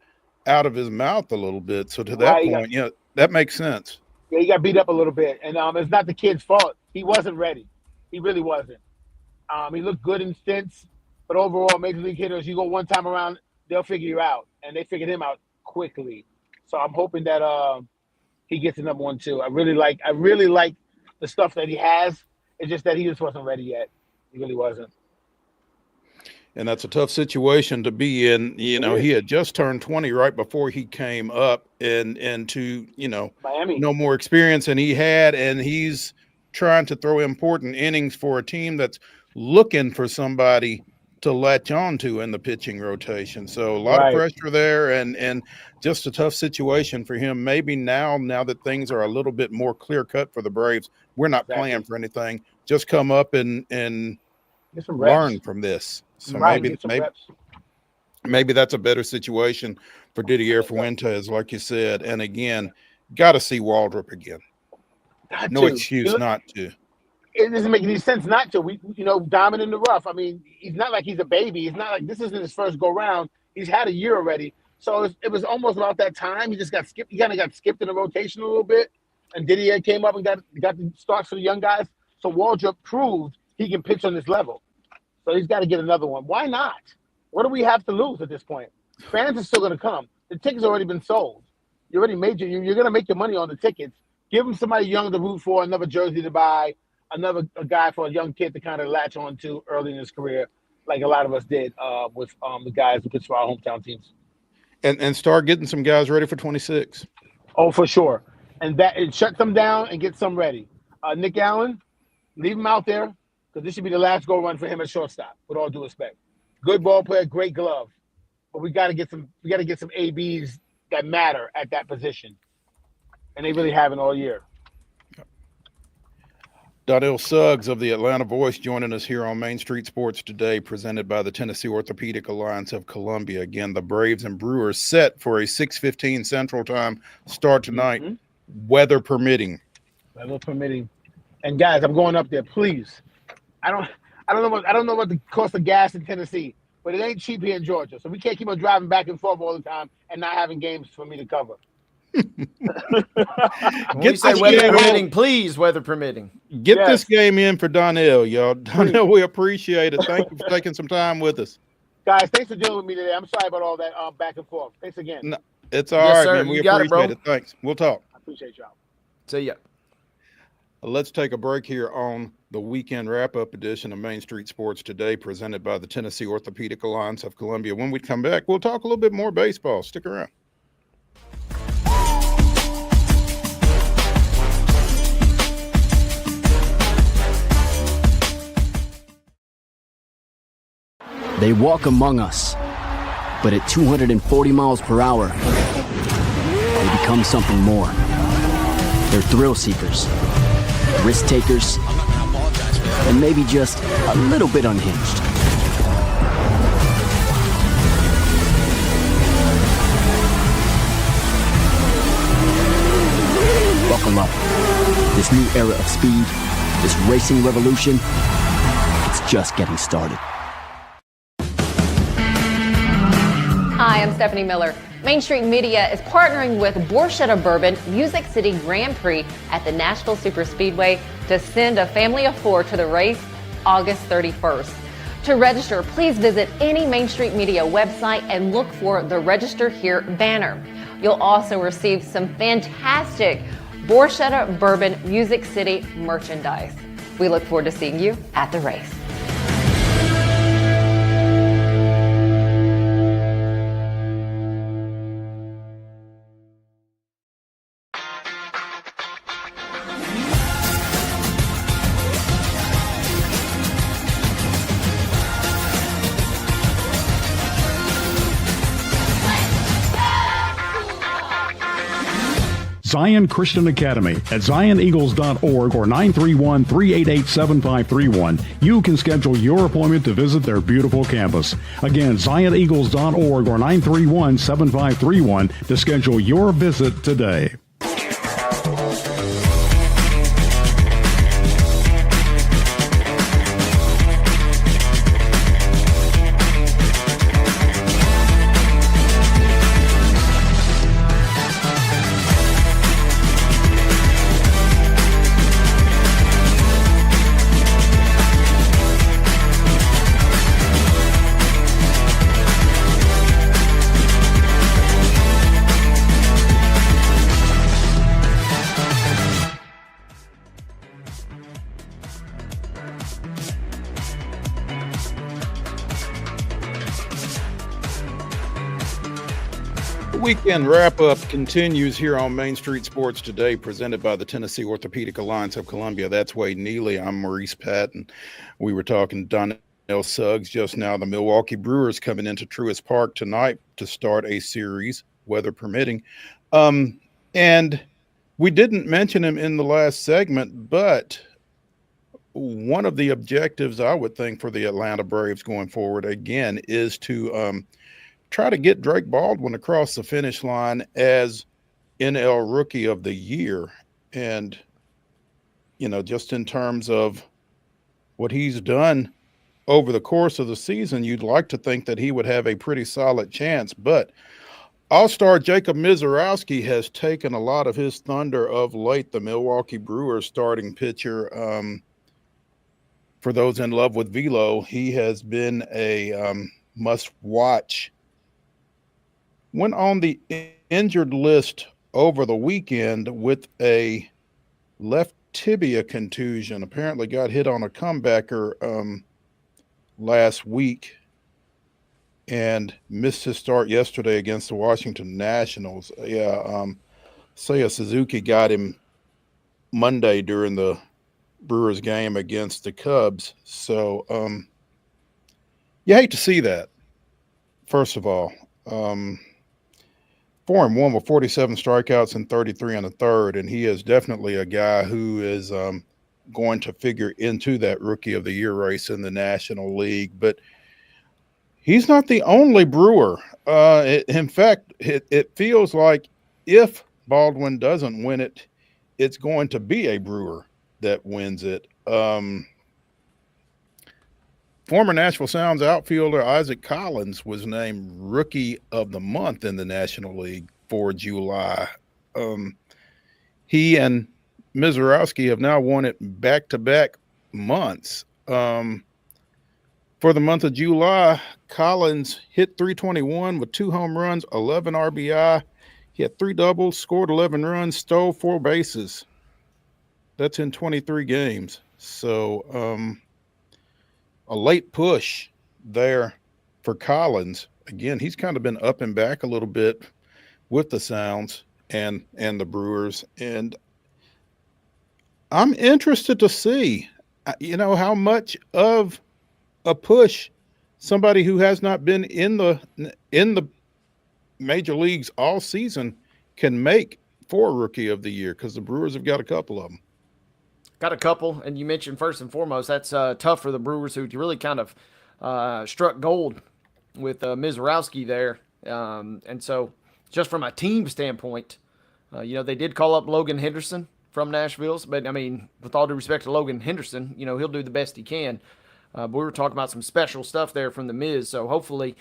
out of his mouth a little bit. So to that point, that makes sense. Yeah, he got beat up a little bit. And it's not the kid's fault. He wasn't ready. He really wasn't. He looked good in stints. But overall, major league hitters, you go one time around, they'll figure you out. And they figured him out quickly. So I'm hoping that he gets the number one too. I really like the stuff that he has. It's just that he just wasn't ready yet. He really wasn't. And that's a tough situation to be in. You know, he had just turned 20 right before he came up into, you know, Miami. No more experience than he had. And he's trying to throw important innings for a team that's looking for somebody to latch on to in the pitching rotation. So a lot of pressure there and just a tough situation for him. Maybe now that things are a little bit more clear cut for the Braves, we're not playing for anything. Just come up and learn from this. So maybe that's a better situation for Didier Fuentes, like you said. And again, got to see Waldrop again. No excuse not to. It doesn't make any sense not to. We, diamond in the rough. I mean, he's not like he's a baby. It's not like this isn't his first go round. He's had a year already. So it was almost about that time. He just got skipped. He kind of got skipped in the rotation a little bit. And Didier came up and got the starts for the young guys. So Waldrop proved he can pitch on this level. So he's got to get another one. Why not? What do we have to lose at this point? Fans are still going to come. The tickets have already been sold. You already made you're going to make your money on the tickets. Give them somebody young to root for, another jersey to buy, a guy for a young kid to kind of latch on to early in his career, like a lot of us did with the guys who pitched for our hometown teams. And start getting some guys ready for 26. Oh, for sure. And shut them down and get some ready. Nick Allen, leave him out there. Because this should be the last go run for him at shortstop, with all due respect. Good ball player, great glove. But we gotta get some ABs that matter at that position. And they really haven't all year. Donnell Suggs of the Atlanta Voice joining us here on Main Street Sports today, presented by the Tennessee Orthopedic Alliance of Columbia. Again, the Braves and Brewers set for a 6:15 Central Time start tonight, weather permitting. Weather permitting. And guys, I'm going up there, please. I don't know what the cost of gas in Tennessee, but it ain't cheap here in Georgia. So we can't keep on driving back and forth all the time and not having games for me to cover. When we say weather permitting, please, weather permitting. Get this game in for Donnell, y'all. Donnell, we appreciate it. Thank you for taking some time with us. Guys, thanks for dealing with me today. I'm sorry about all that back and forth. Thanks again. No, it's all right, man. We appreciate it. Thanks. We'll talk. I appreciate y'all. See ya. Let's take a break here on the weekend wrap-up edition of Main Street Sports Today, presented by the Tennessee Orthopedic Alliance of Columbia. When we come back, we'll talk a little bit more baseball. Stick around. They walk among us, but at 240 miles per hour, they become something more. They're thrill seekers, risk takers, and maybe just a little bit unhinged. Buckle up. This new era of speed, this racing revolution, it's just getting started. Hi, I'm Stephanie Miller. Main Street Media is partnering with Borchetta Bourbon Music City Grand Prix at the Nashville Superspeedway to send a family of 4 to the race August 31st. To register, please visit any Main Street Media website and look for the Register Here banner. You'll also receive some fantastic Borchetta Bourbon Music City merchandise. We look forward to seeing you at the race. Zion Christian Academy at zioneagles.org or 931-388-7531. You can schedule your appointment to visit their beautiful campus. Again, zioneagles.org or 931-7531 to schedule your visit today. Weekend wrap-up continues here on Main Street Sports Today, presented by the Tennessee Orthopedic Alliance of Columbia. That's Wade Neely. I'm Maurice Patton. We were talking DONNELL SUGGS just now. The Milwaukee Brewers coming into Truist Park tonight to start a series, weather permitting. And we didn't mention him in the last segment, but one of the objectives I would think for the Atlanta Braves going forward, again, is to try to get Drake Baldwin across the finish line as NL Rookie of the Year. And, you know, just in terms of what he's done over the course of the season, you'd like to think that he would have a pretty solid chance. But All-Star Jacob Misiorowski has taken a lot of his thunder of late, the Milwaukee Brewers starting pitcher. For those in love with velo, he has been a must-watch. Went on the injured list over the weekend with a left tibia contusion. Apparently got hit on a comebacker last week and missed his start yesterday against the Washington Nationals. Seiya Suzuki got him Monday during the Brewers game against the Cubs. So you hate to see that, first of all. 4-1 with 47 strikeouts and 33 in the third, and he is definitely a guy who is going to figure into that Rookie of the Year race in the National League. But he's not the only Brewer. In fact, it feels like if Baldwin doesn't win it, it's going to be a Brewer that wins it. Former Nashville Sounds outfielder Isaac Collins was named Rookie of the Month in the National League for July. He and Misiorowski have now won it back-to-back months. For the month of July, Collins hit .321 with 2 home runs, 11 RBI. He had 3 doubles, scored 11 runs, stole 4 bases. That's in 23 games. So, a late push there for Collins. Again, he's kind of been up and back a little bit with the Sounds and the Brewers. And I'm interested to see, how much of a push somebody who has not been in the major leagues all season can make for Rookie of the Year, because the Brewers have got a couple of them. Got a couple, and you mentioned first and foremost, that's tough for the Brewers, who really kind of struck gold with Misiorowski there. And so just from a team standpoint, they did call up Logan Henderson from Nashville. But, I mean, with all due respect to Logan Henderson, he'll do the best he can. But we were talking about some special stuff there from the Miz. So hopefully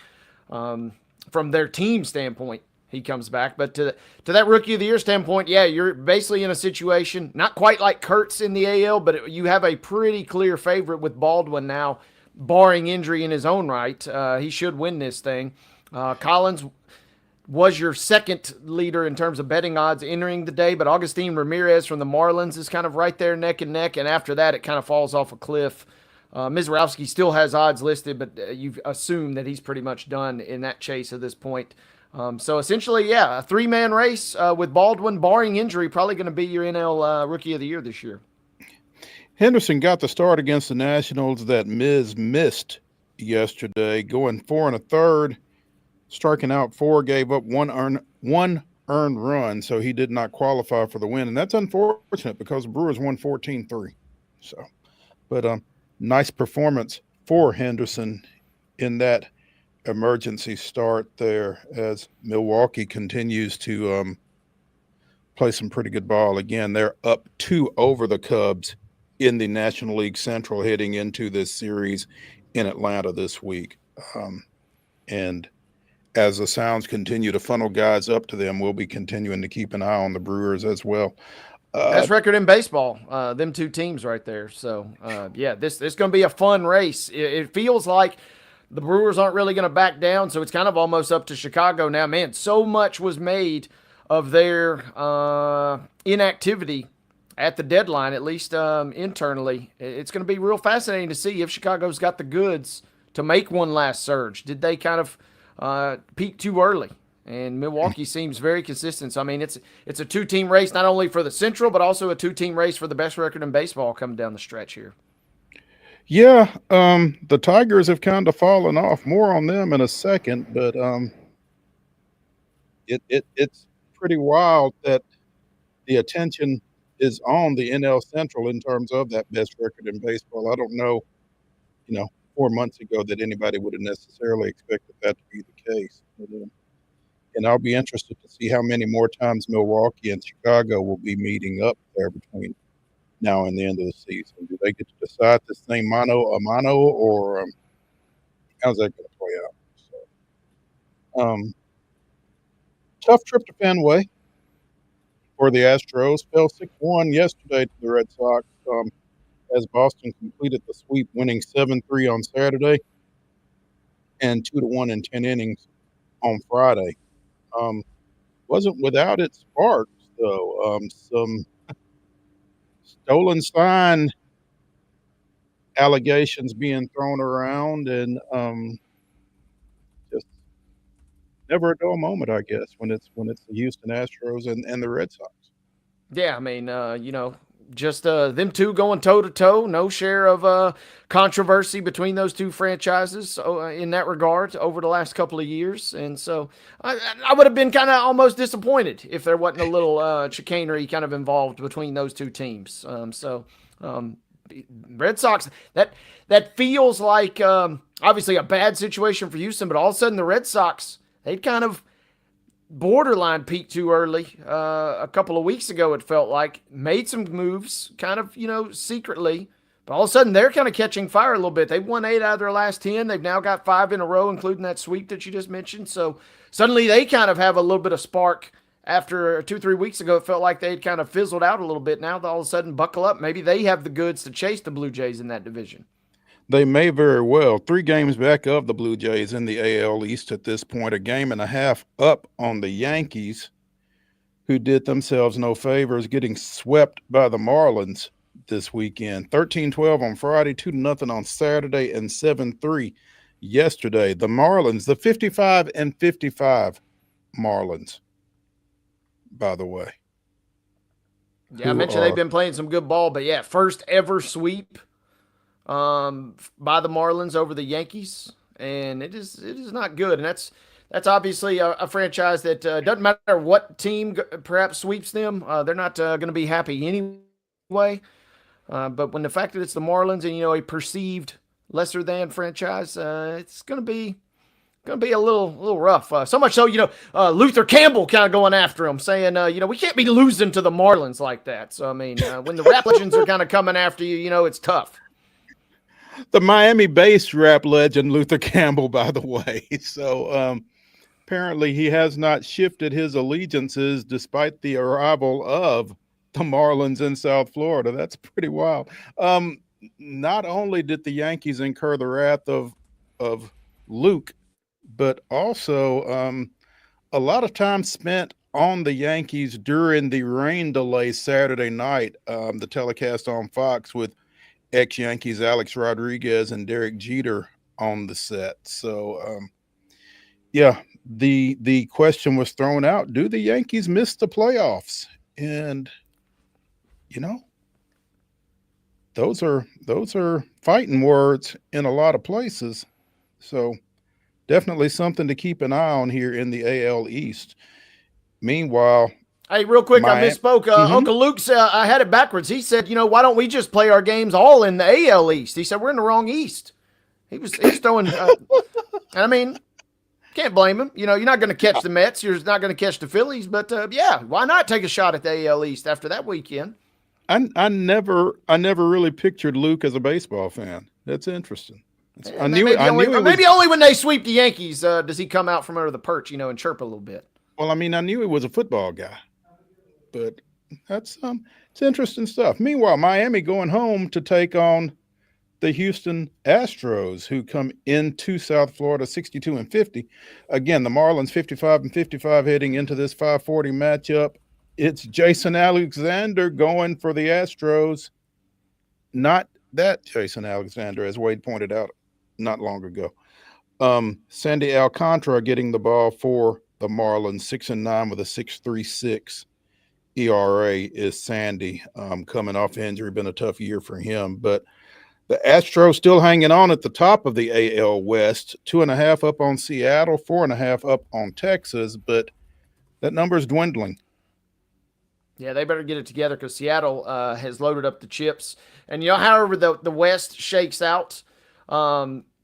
from their team standpoint, he comes back. But to that Rookie of the Year standpoint, yeah, you're basically in a situation, not quite like Kurtz in the AL, but you have a pretty clear favorite with Baldwin now, barring injury in his own right. He should win this thing. Collins was your second leader in terms of betting odds entering the day, but Augustine Ramirez from the Marlins is kind of right there neck and neck, and after that it kind of falls off a cliff. Misiorowski still has odds listed, but you assume that he's pretty much done in that chase at this point. So essentially, yeah, a 3-man race with Baldwin, barring injury, probably going to be your NL Rookie of the Year this year. Henderson got the start against the Nationals that Miz missed yesterday, going 4 1/3, striking out 4, gave up one earned run, so he did not qualify for the win. And that's unfortunate because the Brewers won 14-3. So, but nice performance for Henderson in that emergency start there as Milwaukee continues to play some pretty good ball. Again, they're up 2 over the Cubs in the National League Central heading into this series in Atlanta this week. And as the Sounds continue to funnel guys up to them, we'll be continuing to keep an eye on the Brewers as well. Best record in baseball, them two teams right there. So, yeah, this is going to be a fun race. It feels like the Brewers aren't really going to back down, so it's kind of almost up to Chicago now. Man, so much was made of their inactivity at the deadline, at least internally. It's going to be real fascinating to see if Chicago's got the goods to make one last surge. Did they kind of peak too early And Milwaukee seems very consistent. So, I mean, it's a two-team race, not only for the Central, but also a two-team race for the best record in baseball coming down the stretch here. Yeah, the Tigers have kind of fallen off. More on them in a second, but it's pretty wild that the attention is on the NL Central in terms of that best record in baseball. I don't know, 4 months ago that anybody would have necessarily expected that to be the case. But, and I'll be interested to see how many more times Milwaukee and Chicago will be meeting up there between now and the end of the season. Do they get to decide this thing mano a mano, or how's that going to play out? So, tough trip to Fenway for the Astros. Fell 6-1 yesterday to the Red Sox as Boston completed the sweep, winning 7-3 on Saturday and 2-1 in 10 innings on Friday. Wasn't without its sparks, though. Some stolen sign allegations being thrown around, and just never a dull moment, I guess, when it's the Houston Astros and the Red Sox. Yeah, I mean, just them two going toe to toe. No share of controversy between those two franchises in that regard over the last couple of years, and so I would have been kind of almost disappointed if there wasn't a little chicanery kind of involved between those two teams. Red Sox, that feels like obviously a bad situation for Houston, but all of a sudden the Red Sox, they'd kind of borderline peaked too early a couple of weeks ago. It felt like made some moves kind of secretly, but all of a sudden they're kind of catching fire a little bit. They've won 8 out of their last 10. They've now got 5 in a row, including that sweep that you just mentioned. So suddenly they kind of have a little bit of spark. After 2-3 weeks ago, it felt like they'd kind of fizzled out a little bit. Now all of a sudden buckle up. Maybe they have the goods to chase the Blue Jays in that division. They may very well. 3 games back of the Blue Jays in the AL East at this point, a game and a half up on the Yankees, who did themselves no favors, getting swept by the Marlins this weekend. 13-12 on Friday, 2-0 on Saturday, and 7-3 yesterday. The Marlins, the 55-55 Marlins, by the way. Yeah, I mentioned they've been playing some good ball, but yeah, first ever sweep by the Marlins over the Yankees, and it is not good. And that's obviously a franchise that doesn't matter what team perhaps sweeps them, they're not going to be happy anyway. But when the fact that it's the Marlins and a perceived lesser than franchise, it's going to be a little rough. So much so, Luther Campbell kind of going after him, saying, we can't be losing to the Marlins like that. So I mean, when the rap legends are kind of coming after you, it's tough. The Miami-based rap legend Luther Campbell, by the way. So apparently he has not shifted his allegiances despite the arrival of the Marlins in South Florida. That's pretty wild. Not only did the Yankees incur the wrath of Luke, but also a lot of time spent on the Yankees during the rain delay Saturday night, the telecast on Fox with ex-Yankees Alex Rodriguez and Derek Jeter on the set. So, the question was thrown out, do the Yankees miss the playoffs? And, those are fighting words in a lot of places. So definitely something to keep an eye on here in the AL East. Meanwhile, hey, real quick, I misspoke. Uncle Luke said I had it backwards. He said, why don't we just play our games all in the AL East? He said we're in the wrong East. He's throwing. I mean, can't blame him. You're not going to catch the Mets. You're not going to catch the Phillies. But why not take a shot at the AL East after that weekend? I never really pictured Luke as a baseball fan. That's interesting. Maybe only when they sweep the Yankees does he come out from under the perch, and chirp a little bit. Well, I mean, I knew he was a football guy, but that's it's interesting stuff. Meanwhile, Miami going home to take on the Houston Astros, who come into South Florida 62-50. Again, the Marlins 55-55 heading into this 540 matchup. It's Jason Alexander going for the Astros. Not that Jason Alexander, as Wade pointed out not long ago. Sandy Alcantara getting the ball for the the Marlins, 6-9 with a 6.36 ERA is Sandy, coming off injury. Been a tough year for him, but the Astros still hanging on at the top of the AL West, 2.5 up on Seattle, 4.5 up on Texas, but that number is dwindling. Yeah, they better get it together because Seattle has loaded up the chips. And, however the West shakes out,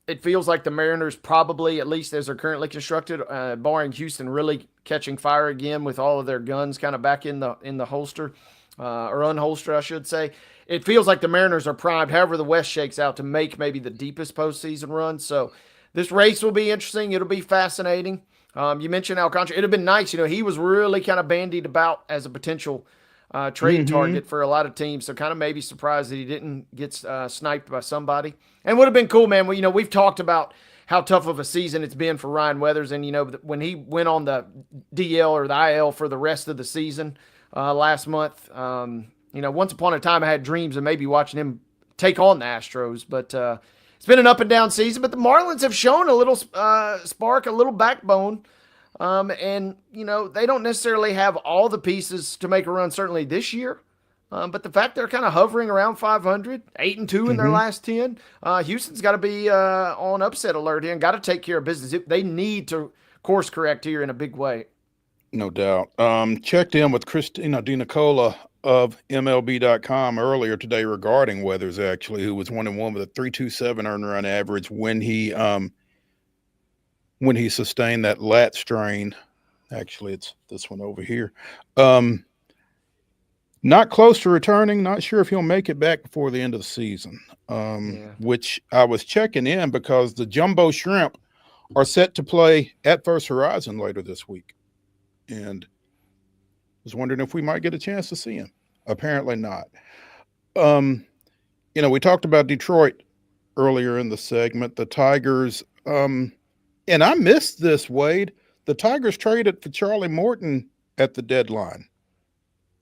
it feels like the Mariners probably, at least as they're currently constructed, barring Houston really catching fire again with all of their guns kind of back in the holster, or unholster, I should say. It feels like the Mariners are primed, however the West shakes out, to make maybe the deepest postseason run. So this race will be interesting. It'll be fascinating. You mentioned Alcantara. It'd have been nice. He was really kind of bandied about as a potential trade target for a lot of teams. So kind of maybe surprised that he didn't get sniped by somebody. And would have been cool, man. We've talked about how tough of a season it's been for Ryan Weathers. And, when he went on the DL or the IL for the rest of the season last month, once upon a time I had dreams of maybe watching him take on the Astros. But it's been an up and down season. But the Marlins have shown a little spark, a little backbone. And, they don't necessarily have all the pieces to make a run, certainly this year. But the fact they're kind of hovering around 500, 8-2 in their last 10, Houston's got to be on upset alert here and got to take care of business. They need to course correct here in a big way. No doubt. Checked in with Christina DiNicola of MLB.com earlier today regarding Weathers, actually, who was 1-1 with a 3.27 earned run average when he sustained that lat strain. Actually, it's this one over here. Not close to returning. Not sure if he'll make it back before the end of the season, which I was checking in because the Jumbo Shrimp are set to play at First Horizon later this week. And was wondering if we might get a chance to see him. Apparently not. We talked about Detroit earlier in the segment. The Tigers, and I missed this, Wade. The Tigers traded for Charlie Morton at the deadline.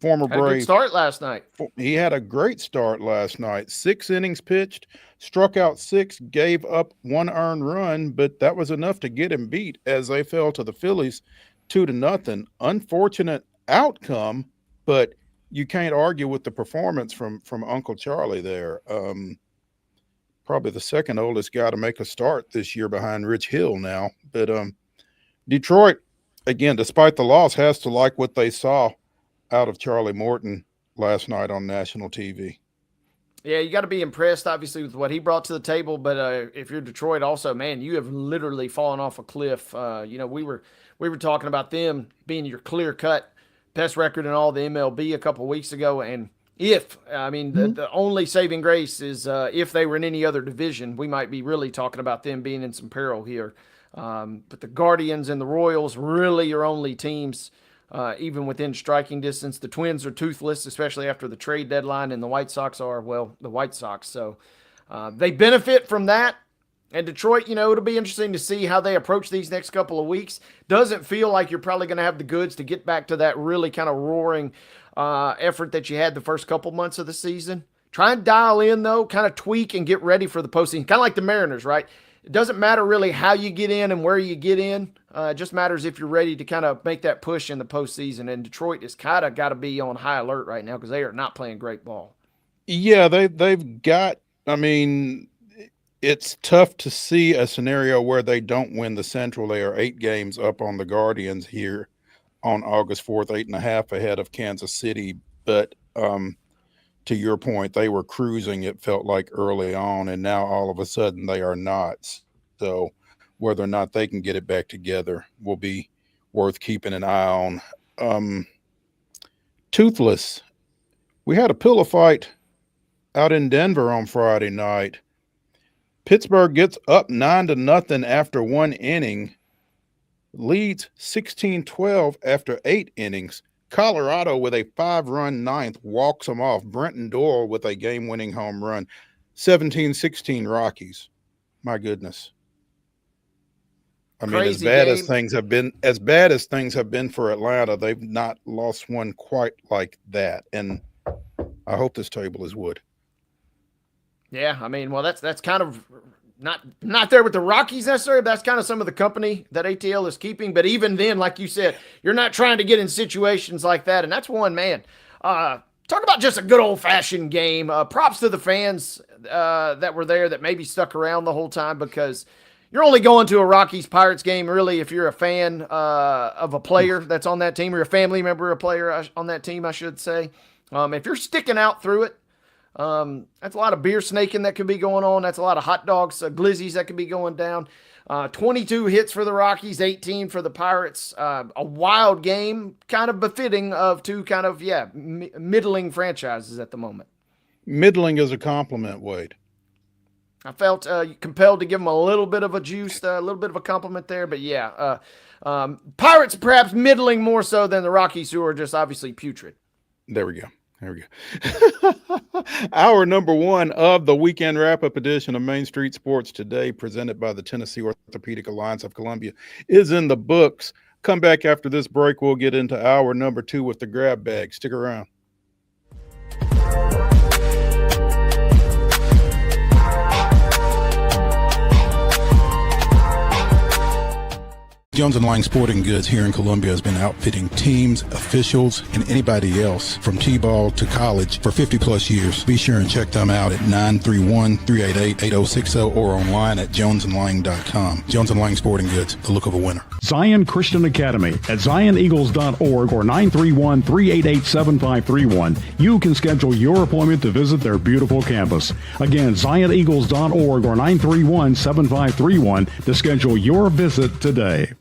Former Brave. Had a good start last night. He had a great start last night. 6 innings pitched, struck out 6, gave up 1 earned run, but that was enough to get him beat as they fell to the Phillies 2-0. Unfortunate outcome, but you can't argue with the performance from Uncle Charlie there. Probably the second oldest guy to make a start this year behind Rich Hill now. But Detroit, again, despite the loss, has to like what they saw out of Charlie Morton last night on national TV. Yeah, you got to be impressed, obviously, with what he brought to the table. But if you're Detroit, also, man, you have literally fallen off a cliff. We were talking about them being your clear-cut best record in all the MLB a couple of weeks ago. And the only saving grace is if they were in any other division, we might be really talking about them being in some peril here. But the Guardians and the Royals really are only teams even within striking distance. The Twins are toothless, especially after the trade deadline, and the White Sox are, the White Sox. So they benefit from that. And Detroit, it'll be interesting to see how they approach these next couple of weeks. Doesn't feel like you're probably going to have the goods to get back to that really kind of roaring effort that you had the first couple months of the season. Try and dial in, though, kind of tweak and get ready for the postseason. Kind of like the Mariners, right? It doesn't matter really how you get in and where you get in. It just matters if you're ready to kind of make that push in the postseason. And Detroit has kind of got to be on high alert right now because they are not playing great ball. Yeah, they've got, it's tough to see a scenario where they don't win the Central. They are 8 games up on the Guardians here on August 4th, 8.5 ahead of Kansas City. But to your point, they were cruising, it felt like, early on, and now all of a sudden they are not. So whether or not they can get it back together will be worth keeping an eye on. Toothless. We had a pillow fight out in Denver on Friday night. Pittsburgh gets up 9-0 after 1 inning, leads 16-12 after 8 innings. Colorado, with a 5-run ninth, walks them off. Brenton Doyle with a game-winning home run. 17-16 Rockies. My goodness. Crazy as bad as things have been for Atlanta, they've not lost one quite like that. And I hope this table is wood. Yeah, that's kind of not there with the Rockies necessarily, but that's kind of some of the company that ATL is keeping. But even then, like you said, you're not trying to get in situations like that. And that's one, man. Talk about just a good old-fashioned game. Props to the fans that were there that maybe stuck around the whole time, because you're only going to a Rockies-Pirates game, really, if you're a fan of a player that's on that team, or a family member of a player on that team, I should say. If you're sticking out through it, that's a lot of beer snaking that could be going on. That's a lot of hot dogs, glizzies that could be going down. 22 hits for the Rockies, 18 for the Pirates. A wild game, kind of befitting of two kind of, middling franchises at the moment. Middling is a compliment, Wade. I felt compelled to give them a little bit of a juice, a little bit of a compliment there. But Pirates perhaps middling more so than the Rockies, who are just obviously putrid. There we go. Hour number one of the weekend wrap-up edition of Main Street Sports Today, presented by the Tennessee Orthopedic Alliance of Columbia, is in the books. Come back after this break. We'll get into hour number two with the grab bag. Stick around. Jones & Lang Sporting Goods here in Columbia has been outfitting teams, officials, and anybody else from T-ball to college for 50-plus years. Be sure and check them out at 931-388-8060 or online at jonesandlang.com. Jones & Lang Sporting Goods, the look of a winner. Zion Christian Academy at zioneagles.org or 931-388-7531. You can schedule your appointment to visit their beautiful campus. Again, zioneagles.org or 931-7531 to schedule your visit today.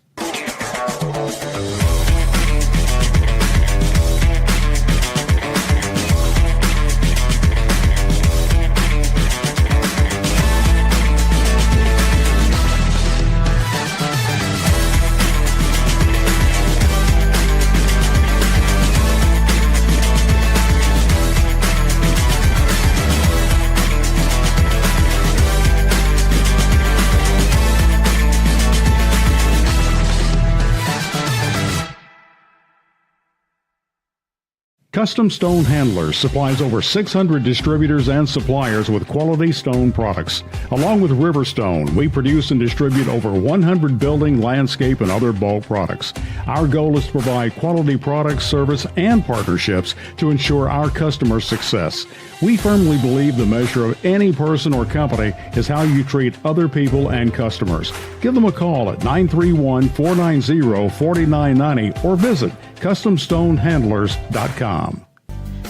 Custom Stone Handlers supplies over 600 distributors and suppliers with quality stone products. Along with Riverstone, we produce and distribute over 100 building, landscape, and other bulk products. Our goal is to provide quality products, service, and partnerships to ensure our customers' success. We firmly believe the measure of any person or company is how you treat other people and customers. Give them a call at 931-490-4990 or visit CustomStoneHandlers.com.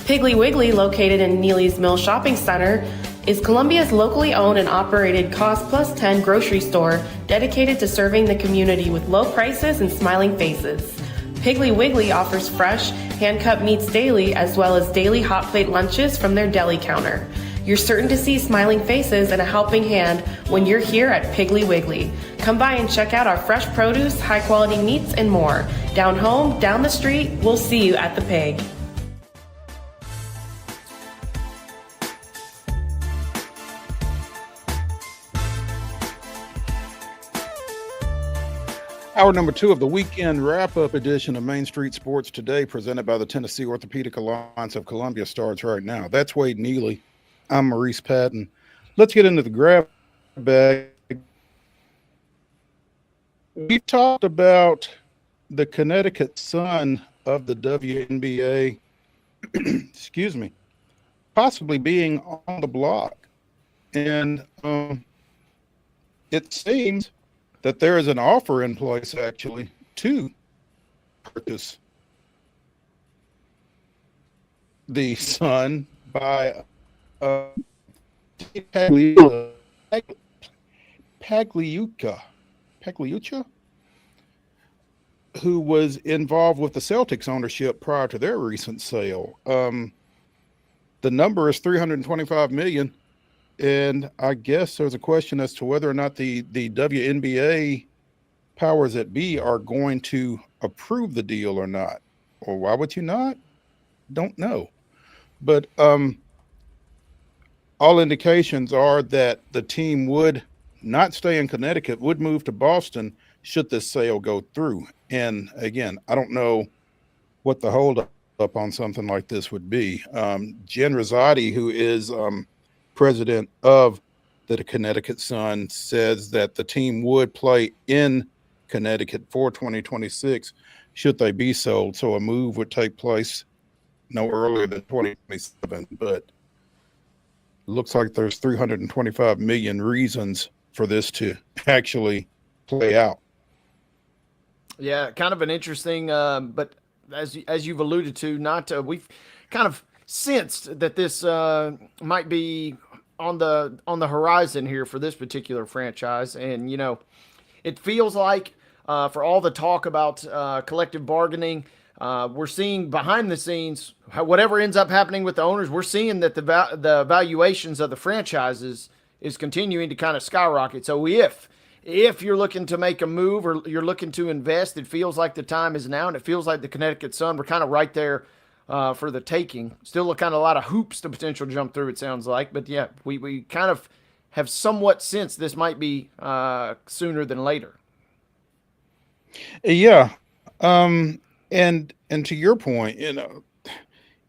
Piggly Wiggly, located in Neely's Mill Shopping Center, is Columbia's locally owned and operated Cost Plus 10 grocery store dedicated to serving the community with low prices and smiling faces. Piggly Wiggly offers fresh, hand-cut meats daily, as well as daily hot plate lunches from their deli counter. You're certain to see smiling faces and a helping hand when you're here at Piggly Wiggly. Come by and check out our fresh produce, high-quality meats, and more. Down home, down the street, we'll see you at the Pig. Hour number two of the weekend wrap-up edition of Main Street Sports Today, presented by the Tennessee Orthopedic Alliance of Columbia, starts right now. That's Wade Neely. I'm Maurice Patton. Let's get into the grab bag. We talked about the Connecticut son of the WNBA, excuse me, possibly being on the block. And it seems that there is an offer in place, actually, to purchase the son by Pagliuca, who was involved with the Celtics ownership prior to their recent sale. The number is $325 million. And I guess there's a question as to whether or not the WNBA powers that be are going to approve the deal or not. Or why would you not? Don't know. But all indications are that the team would not stay in Connecticut, would move to Boston should this sale go through. And again, I don't know what the hold up on something like this would be. Jen Rosati, who is president of that a Connecticut Sun says that the team would play in Connecticut for 2026 should they be sold. So a move would take place no earlier than 2027, but it looks like there's 325 million reasons for this to actually play out. Yeah, kind of an interesting, but as you've alluded to, we've kind of sensed that this might be on the horizon here for this particular franchise, and it feels like for all the talk about collective bargaining, we're seeing behind the scenes whatever ends up happening with the owners. We're seeing that the valuations of the franchises is continuing to kind of skyrocket. So if you're looking to make a move or you're looking to invest, it feels like the time is now, and it feels like the Connecticut Sun, we're kind of right there for the taking. Still kind of a lot of hoops to potential jump through, it sounds like. But yeah, we kind of have somewhat sensed this might be sooner than later. Yeah. And to your point,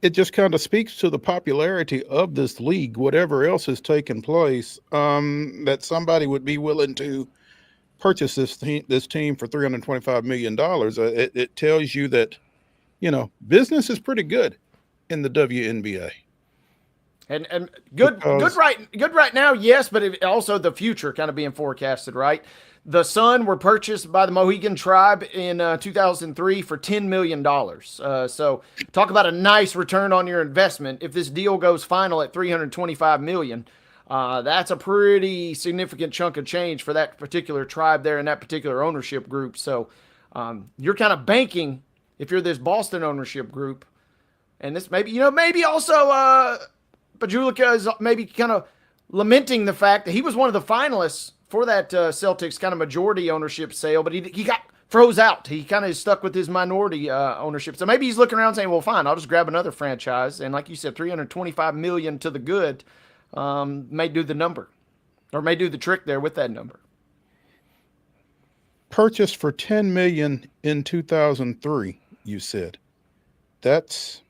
it just kind of speaks to the popularity of this league, whatever else has taken place, that somebody would be willing to purchase this team for $325 million. It tells you that, business is pretty good in the WNBA. And good right now, yes, but also the future kind of being forecasted, right? The Sun were purchased by the Mohegan Tribe in 2003 for $10 million. So talk about a nice return on your investment. If this deal goes final at $325 million, that's a pretty significant chunk of change for that particular tribe there and that particular ownership group. So you're kind of banking, if you're this Boston ownership group, and this maybe also Pajulica is maybe kind of lamenting the fact that he was one of the finalists for that Celtics kind of majority ownership sale, but he got froze out. He kind of is stuck with his minority ownership. So maybe he's looking around saying, well, fine, I'll just grab another franchise. And like you said, $325 million to the good may do the number, or may do the trick there with that number. Purchased for $10 million in 2003, you said. That's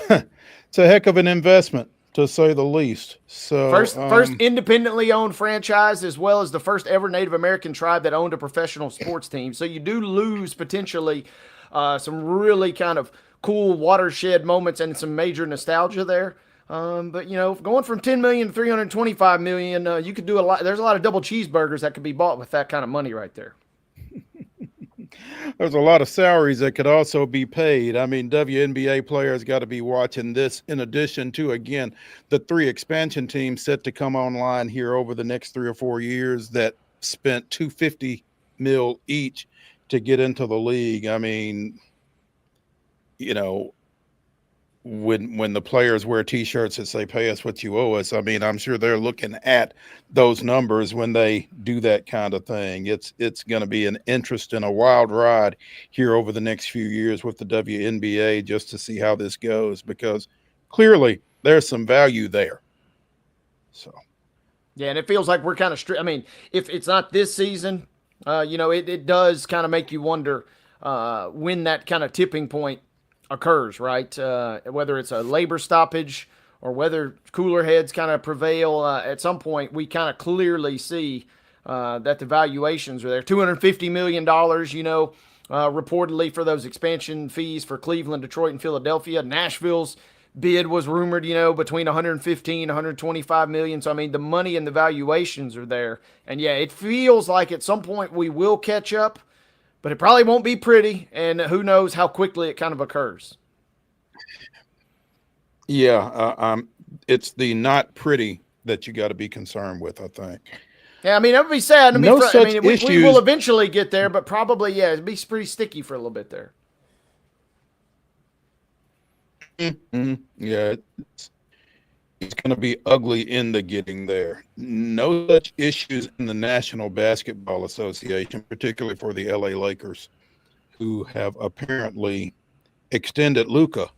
it's a heck of an investment, to say the least. So first independently owned franchise, as well as the first ever Native American tribe that owned a professional sports team. So you do lose potentially some really kind of cool watershed moments and some major nostalgia there. But going from 10 million to 325 million, you could do a lot. There's a lot of double cheeseburgers that could be bought with that kind of money right there. There's a lot of salaries that could also be paid. I mean, WNBA players got to be watching this, in addition to, again, the 3 expansion teams set to come online here over the next 3 or 4 years that spent $250 million each to get into the league. I mean, when the players wear T-shirts that say "Pay us what you owe us," I mean, I'm sure they're looking at those numbers when they do that kind of thing. It's going to be an interesting, a wild ride here over the next few years with the WNBA, just to see how this goes, because clearly there's some value there. So, yeah, and it feels like we're kind of I mean, if it's not this season, it does kind of make you wonder when that kind of tipping point occurs, right? Whether it's a labor stoppage or whether cooler heads kind of prevail, at some point we kind of clearly see that the valuations are there. $250 million, reportedly for those expansion fees for Cleveland, Detroit, and Philadelphia. Nashville's bid was rumored, between 115, 125 million. So, I mean, the money and the valuations are there. And yeah, it feels like at some point we will catch up, but it probably won't be pretty, and who knows how quickly it kind of occurs. Yeah, it's the not pretty that you got to be concerned with, I think. Yeah, I mean, that would be sad. We will eventually get there, but probably, yeah, it'd be pretty sticky for a little bit there. Mm-hmm. Yeah, it's going to be ugly in the getting there. No such issues in the National Basketball Association, particularly for the LA Lakers, who have apparently extended Luka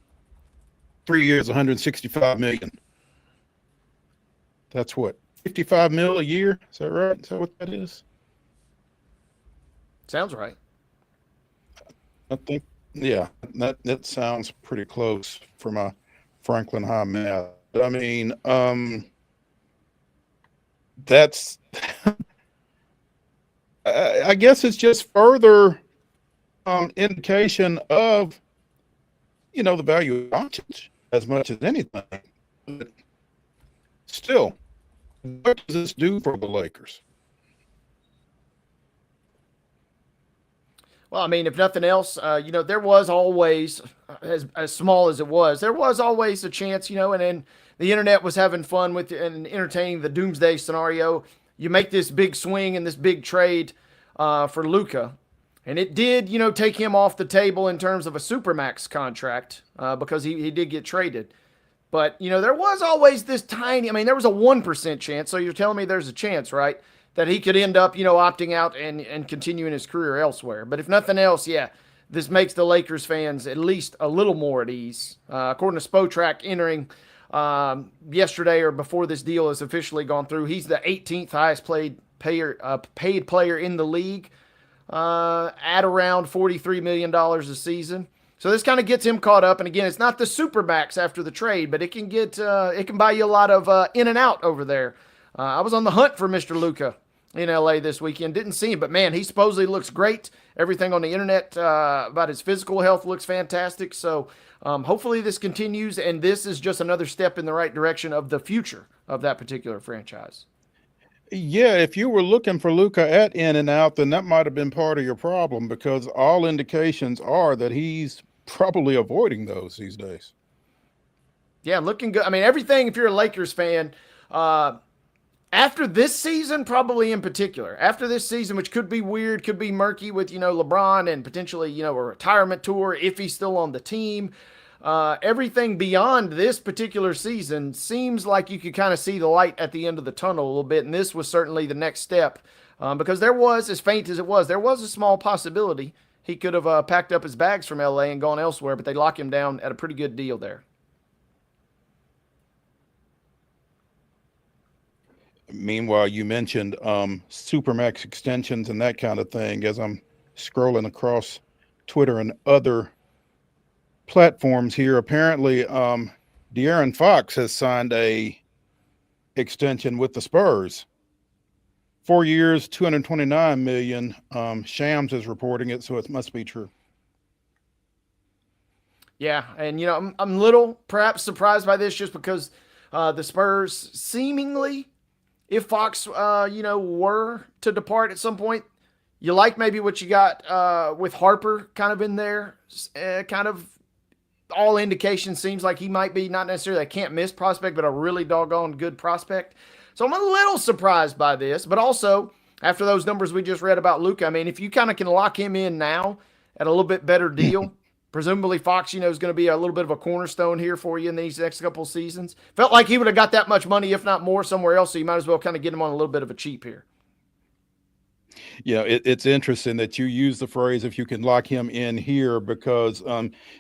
3 years, $165 million. That's what, $55 million a year? Is that right? Is that what that is? Sounds right. I think, yeah, that sounds pretty close for my Franklin High math. I mean, that's, I guess it's just further indication of, the value of Doncic as much as anything. But still, what does this do for the Lakers? Well, I mean, if nothing else, there was always, as small as it was, there was always a chance, and then the internet was having fun with and entertaining the doomsday scenario. You make this big swing and this big trade for Luka, and it did, take him off the table in terms of a supermax contract because he did get traded. But, there was always this tiny, there was a 1% chance. So you're telling me there's a chance, right, that he could end up, opting out and continuing his career elsewhere. But if nothing else, yeah, this makes the Lakers fans at least a little more at ease. According to Spotrac, entering yesterday or before this deal has officially gone through, he's the 18th highest paid player in the league at around $43 million a season. So this kind of gets him caught up. And again, it's not the supermax after the trade, but it can buy you a lot of in and out over there. I was on the hunt for Mr. Luka in LA this weekend. Didn't see him, but man, he supposedly looks great. Everything on the internet about his physical health looks fantastic. So hopefully this continues, and this is just another step in the right direction of the future of that particular franchise. Yeah, if you were looking for Luka at in and out, then that might have been part of your problem, because all indications are that he's probably avoiding those these days. Yeah, looking good. Everything, if you're a Lakers fan, after this season, probably in particular, after this season, which could be weird, could be murky with, LeBron and potentially, a retirement tour if he's still on the team. Everything beyond this particular season seems like you could kind of see the light at the end of the tunnel a little bit. And this was certainly the next step because there was, as faint as it was, there was a small possibility he could have packed up his bags from LA and gone elsewhere, but they lock him down at a pretty good deal there. Meanwhile, you mentioned supermax extensions and that kind of thing. As I'm scrolling across Twitter and other platforms here, apparently De'Aaron Fox has signed a extension with the Spurs. 4 years, $229 million. Shams is reporting it, so it must be true. Yeah, and I'm a little perhaps surprised by this just because the Spurs seemingly, if Fox were to depart at some point, you like maybe what you got with Harper kind of in there, kind of all indication seems like he might be not necessarily a can't miss prospect, but a really doggone good prospect. So I'm a little surprised by this, but also after those numbers we just read about Luka, if you kind of can lock him in now at a little bit better deal, presumably Fox, is going to be a little bit of a cornerstone here for you in these next couple of seasons. Felt like he would have got that much money, if not more, somewhere else. So you might as well kind of get him on a little bit of a cheap here. Yeah, it's interesting that you use the phrase "if you can lock him in here," because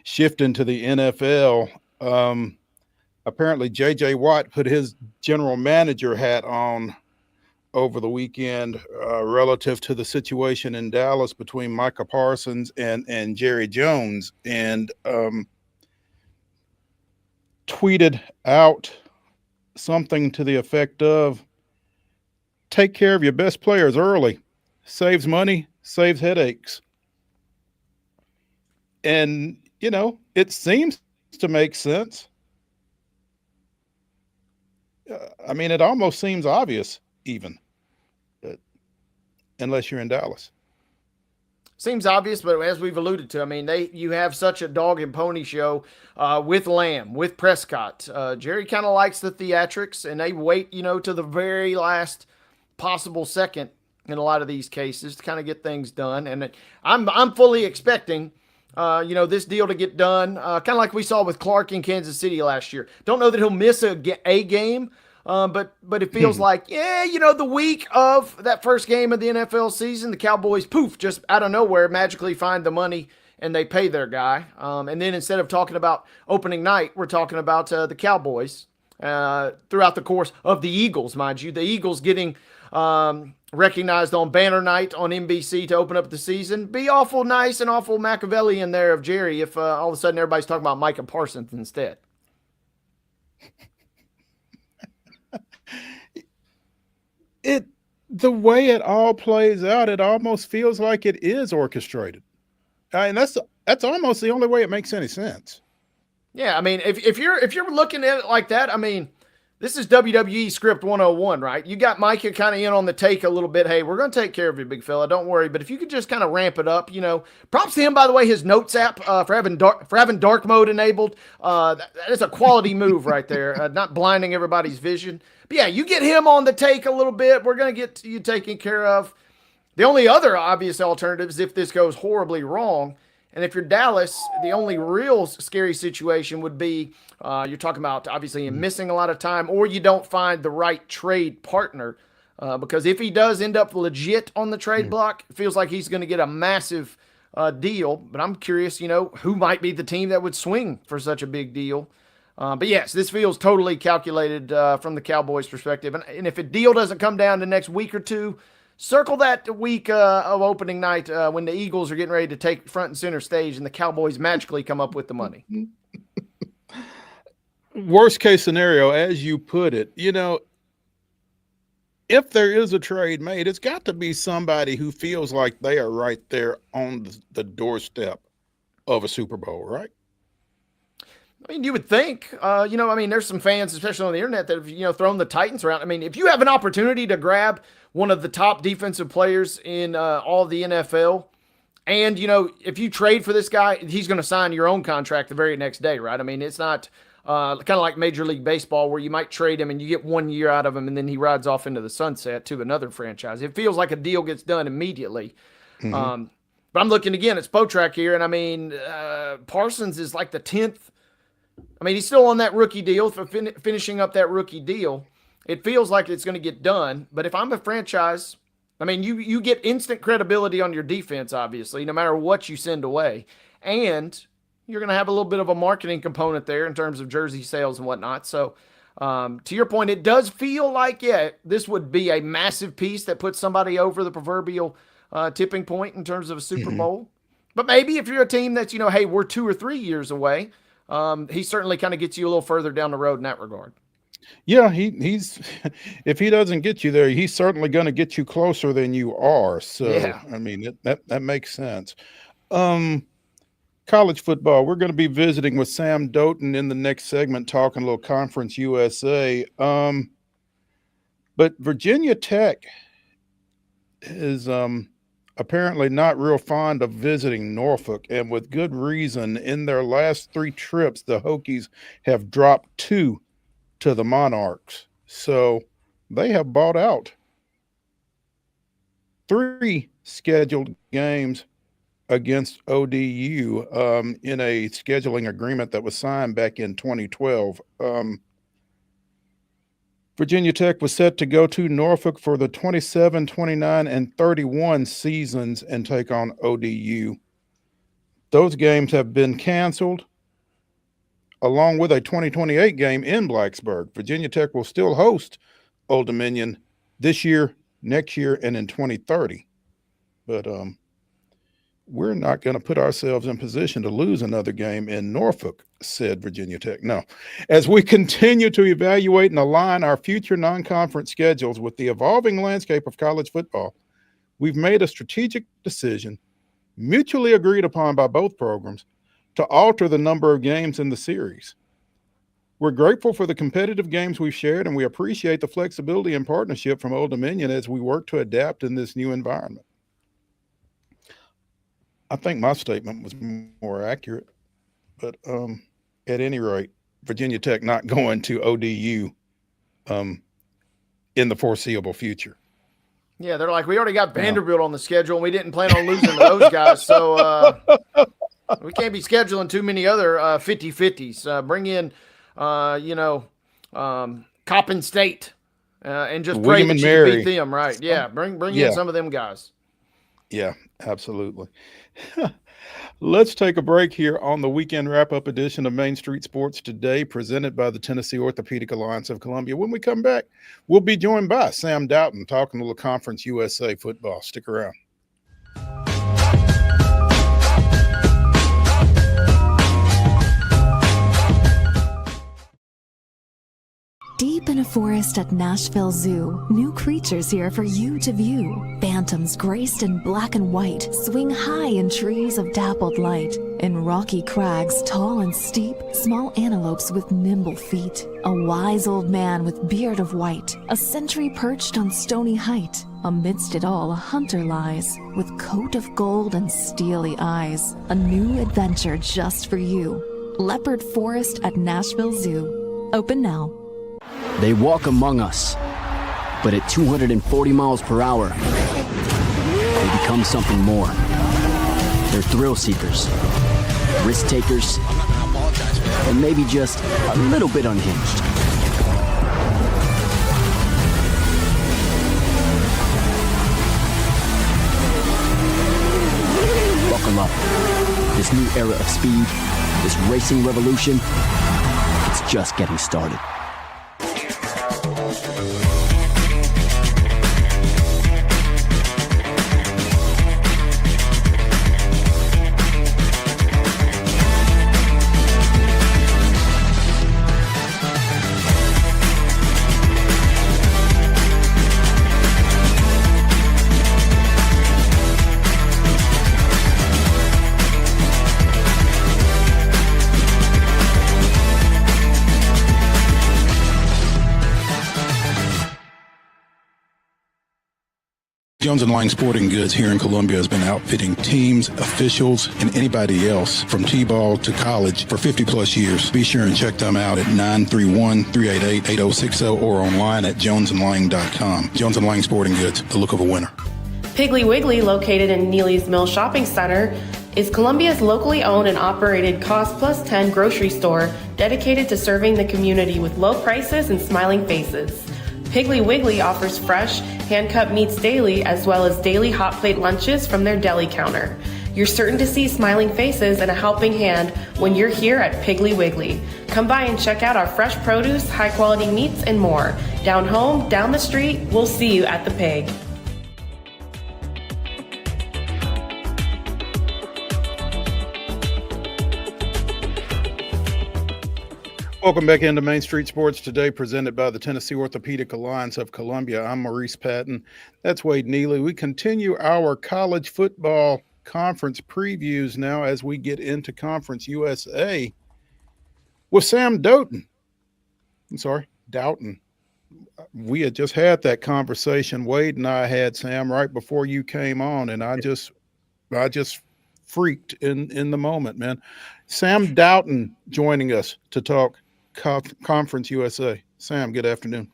shifting to the NFL, apparently J.J. Watt put his general manager hat on over the weekend relative to the situation in Dallas between Micah Parsons and Jerry Jones, and tweeted out something to the effect of, "Take care of your best players early. Saves money, saves headaches." And, it seems to make sense. It almost seems obvious even, unless you're in Dallas. Seems obvious, but as we've alluded to, you have such a dog and pony show with Lamb, with Prescott. Jerry kind of likes the theatrics, and they wait, to the very last possible second in a lot of these cases to kind of get things done. And I'm fully expecting, this deal to get done, kind of like we saw with Clark in Kansas City last year. Don't know that he'll miss a game, but it feels like, the week of that first game of the NFL season, the Cowboys, poof, just out of nowhere, magically find the money and they pay their guy. And then instead of talking about opening night, we're talking about the Cowboys throughout the course of the Eagles, mind you. The Eagles getting recognized on banner night on NBC to open up the season. Be awful nice and awful Machiavellian there of Jerry if all of a sudden everybody's talking about Micah Parsons instead. The way it all plays out, it almost feels like it is orchestrated. And that's almost the only way it makes any sense. Yeah, I mean, if you're looking at it like that, I mean, this is WWE script 101, right? You got Micah kind of in on the take a little bit. Hey, we're going to take care of you, big fella. Don't worry. But if you could just kind of ramp it up, props to him, by the way, his notes app for having dark mode enabled. That is a quality move right there, not blinding everybody's vision. But yeah, you get him on the take a little bit. We're going to get you taken care of. The only other obvious alternative is if this goes horribly wrong. And if you're Dallas, the only real scary situation would be you're talking about obviously him missing a lot of time, or you don't find the right trade partner. Because if he does end up legit on the trade block, it feels like he's going to get a massive deal. But I'm curious, who might be the team that would swing for such a big deal. But yes, this feels totally calculated from the Cowboys' perspective. And if a deal doesn't come down the next week or two, circle that week of opening night when the Eagles are getting ready to take front and center stage and the Cowboys magically come up with the money. Worst case scenario, as you put it, if there is a trade made, it's got to be somebody who feels like they are right there on the doorstep of a Super Bowl, right? I mean, you would think, there's some fans, especially on the internet, that have, thrown the Titans around. I mean, if you have an opportunity to grab one of the top defensive players in all the NFL, and, if you trade for this guy, he's going to sign your own contract the very next day, right? I mean, it's not kind of like Major League Baseball where you might trade him and you get 1 year out of him and then he rides off into the sunset to another franchise. It feels like a deal gets done immediately. Mm-hmm. But I'm looking again at Spotrac here, and I mean, Parsons is like the 10th. I mean, he's still on that rookie deal, for finishing up that rookie deal. It feels like it's going to get done. But if I'm a franchise, I mean, you get instant credibility on your defense, obviously, no matter what you send away. And you're going to have a little bit of a marketing component there in terms of jersey sales and whatnot. So to your point, it does feel like, this would be a massive piece that puts somebody over the proverbial tipping point in terms of a Super Bowl. But maybe if you're a team that's, hey, we're 2 or 3 years away, he certainly kind of gets you a little further down the road in that regard. Yeah, he's if he doesn't get you there, he's certainly going to get you closer than you are. So, yeah. I mean, that makes sense. College football, we're going to be visiting with Sam Doughton in the next segment, talking a little Conference USA. But Virginia Tech is apparently not real fond of visiting Norfolk, and with good reason. In their last 3 trips, the Hokies have dropped 2 to the Monarchs. So they have bought out 3 scheduled games against ODU in a scheduling agreement that was signed back in 2012. Virginia Tech was set to go to Norfolk for the 27, 29, and 31 seasons and take on ODU. Those games have been canceled, along with a 2028 game in Blacksburg. Virginia Tech will still host Old Dominion this year, next year, and in 2030. But we're not going to put ourselves in position to lose another game in Norfolk, said Virginia Tech. No. As we continue to evaluate and align our future non-conference schedules with the evolving landscape of college football, we've made a strategic decision, mutually agreed upon by both programs, to alter the number of games in the series. We're grateful for the competitive games we've shared, and we appreciate the flexibility and partnership from Old Dominion as we work to adapt in this new environment. I think my statement was more accurate, but at any rate, Virginia Tech not going to ODU in the foreseeable future. Yeah, they're like, we already got Vanderbilt on the schedule, and we didn't plan on losing to those guys, so we can't be scheduling too many other 50-50s. Bring in, Coppin State and just pray that you beat them, right? Yeah, bring in some of them guys. Yeah, absolutely. Let's take a break here on the weekend wrap-up edition of Main Street Sports Today, presented by the Tennessee Orthopedic Alliance of Columbia. When we come back, we'll be joined by Sam Doughton talking a little Conference USA football. Stick around. Deep in a forest at Nashville Zoo, new creatures here for you to view. Phantoms graced in black and white swing high in trees of dappled light. In rocky crags, tall and steep, small antelopes with nimble feet. A wise old man with beard of white, a sentry perched on stony height. Amidst it all, a hunter lies, with coat of gold and steely eyes. A new adventure just for you. Leopard Forest at Nashville Zoo. Open now. They walk among us, but at 240 miles per hour, they become something more. They're thrill seekers, risk takers, and maybe just a little bit unhinged. Buckle up. This new era of speed, this racing revolution, it's just getting started. Jones & Lang Sporting Goods here in Columbia has been outfitting teams, officials, and anybody else from T-ball to college for 50-plus years. Be sure and check them out at 931-388-8060 or online at jonesandlang.com. Jones & Lang Sporting Goods, the look of a winner. Piggly Wiggly, located in Neely's Mill Shopping Center, is Columbia's locally owned and operated Cost Plus 10 grocery store dedicated to serving the community with low prices and smiling faces. Piggly Wiggly offers fresh, hand-cut meats daily, as well as daily hot plate lunches from their deli counter. You're certain to see smiling faces and a helping hand when you're here at Piggly Wiggly. Come by and check out our fresh produce, high-quality meats, and more. Down home, down the street, we'll see you at the Pig. Welcome back into Main Street Sports Today, presented by the Tennessee Orthopedic Alliance of Columbia. I'm Maurice Patton. That's Wade Neely. We continue our college football conference previews now as we get into Conference USA with Sam Doughton. Doughton. We had just had that conversation. Wade and I had, Sam, right before you came on, and I just freaked in the moment, man. Sam Doughton joining us to talk Conference USA. Sam, good afternoon.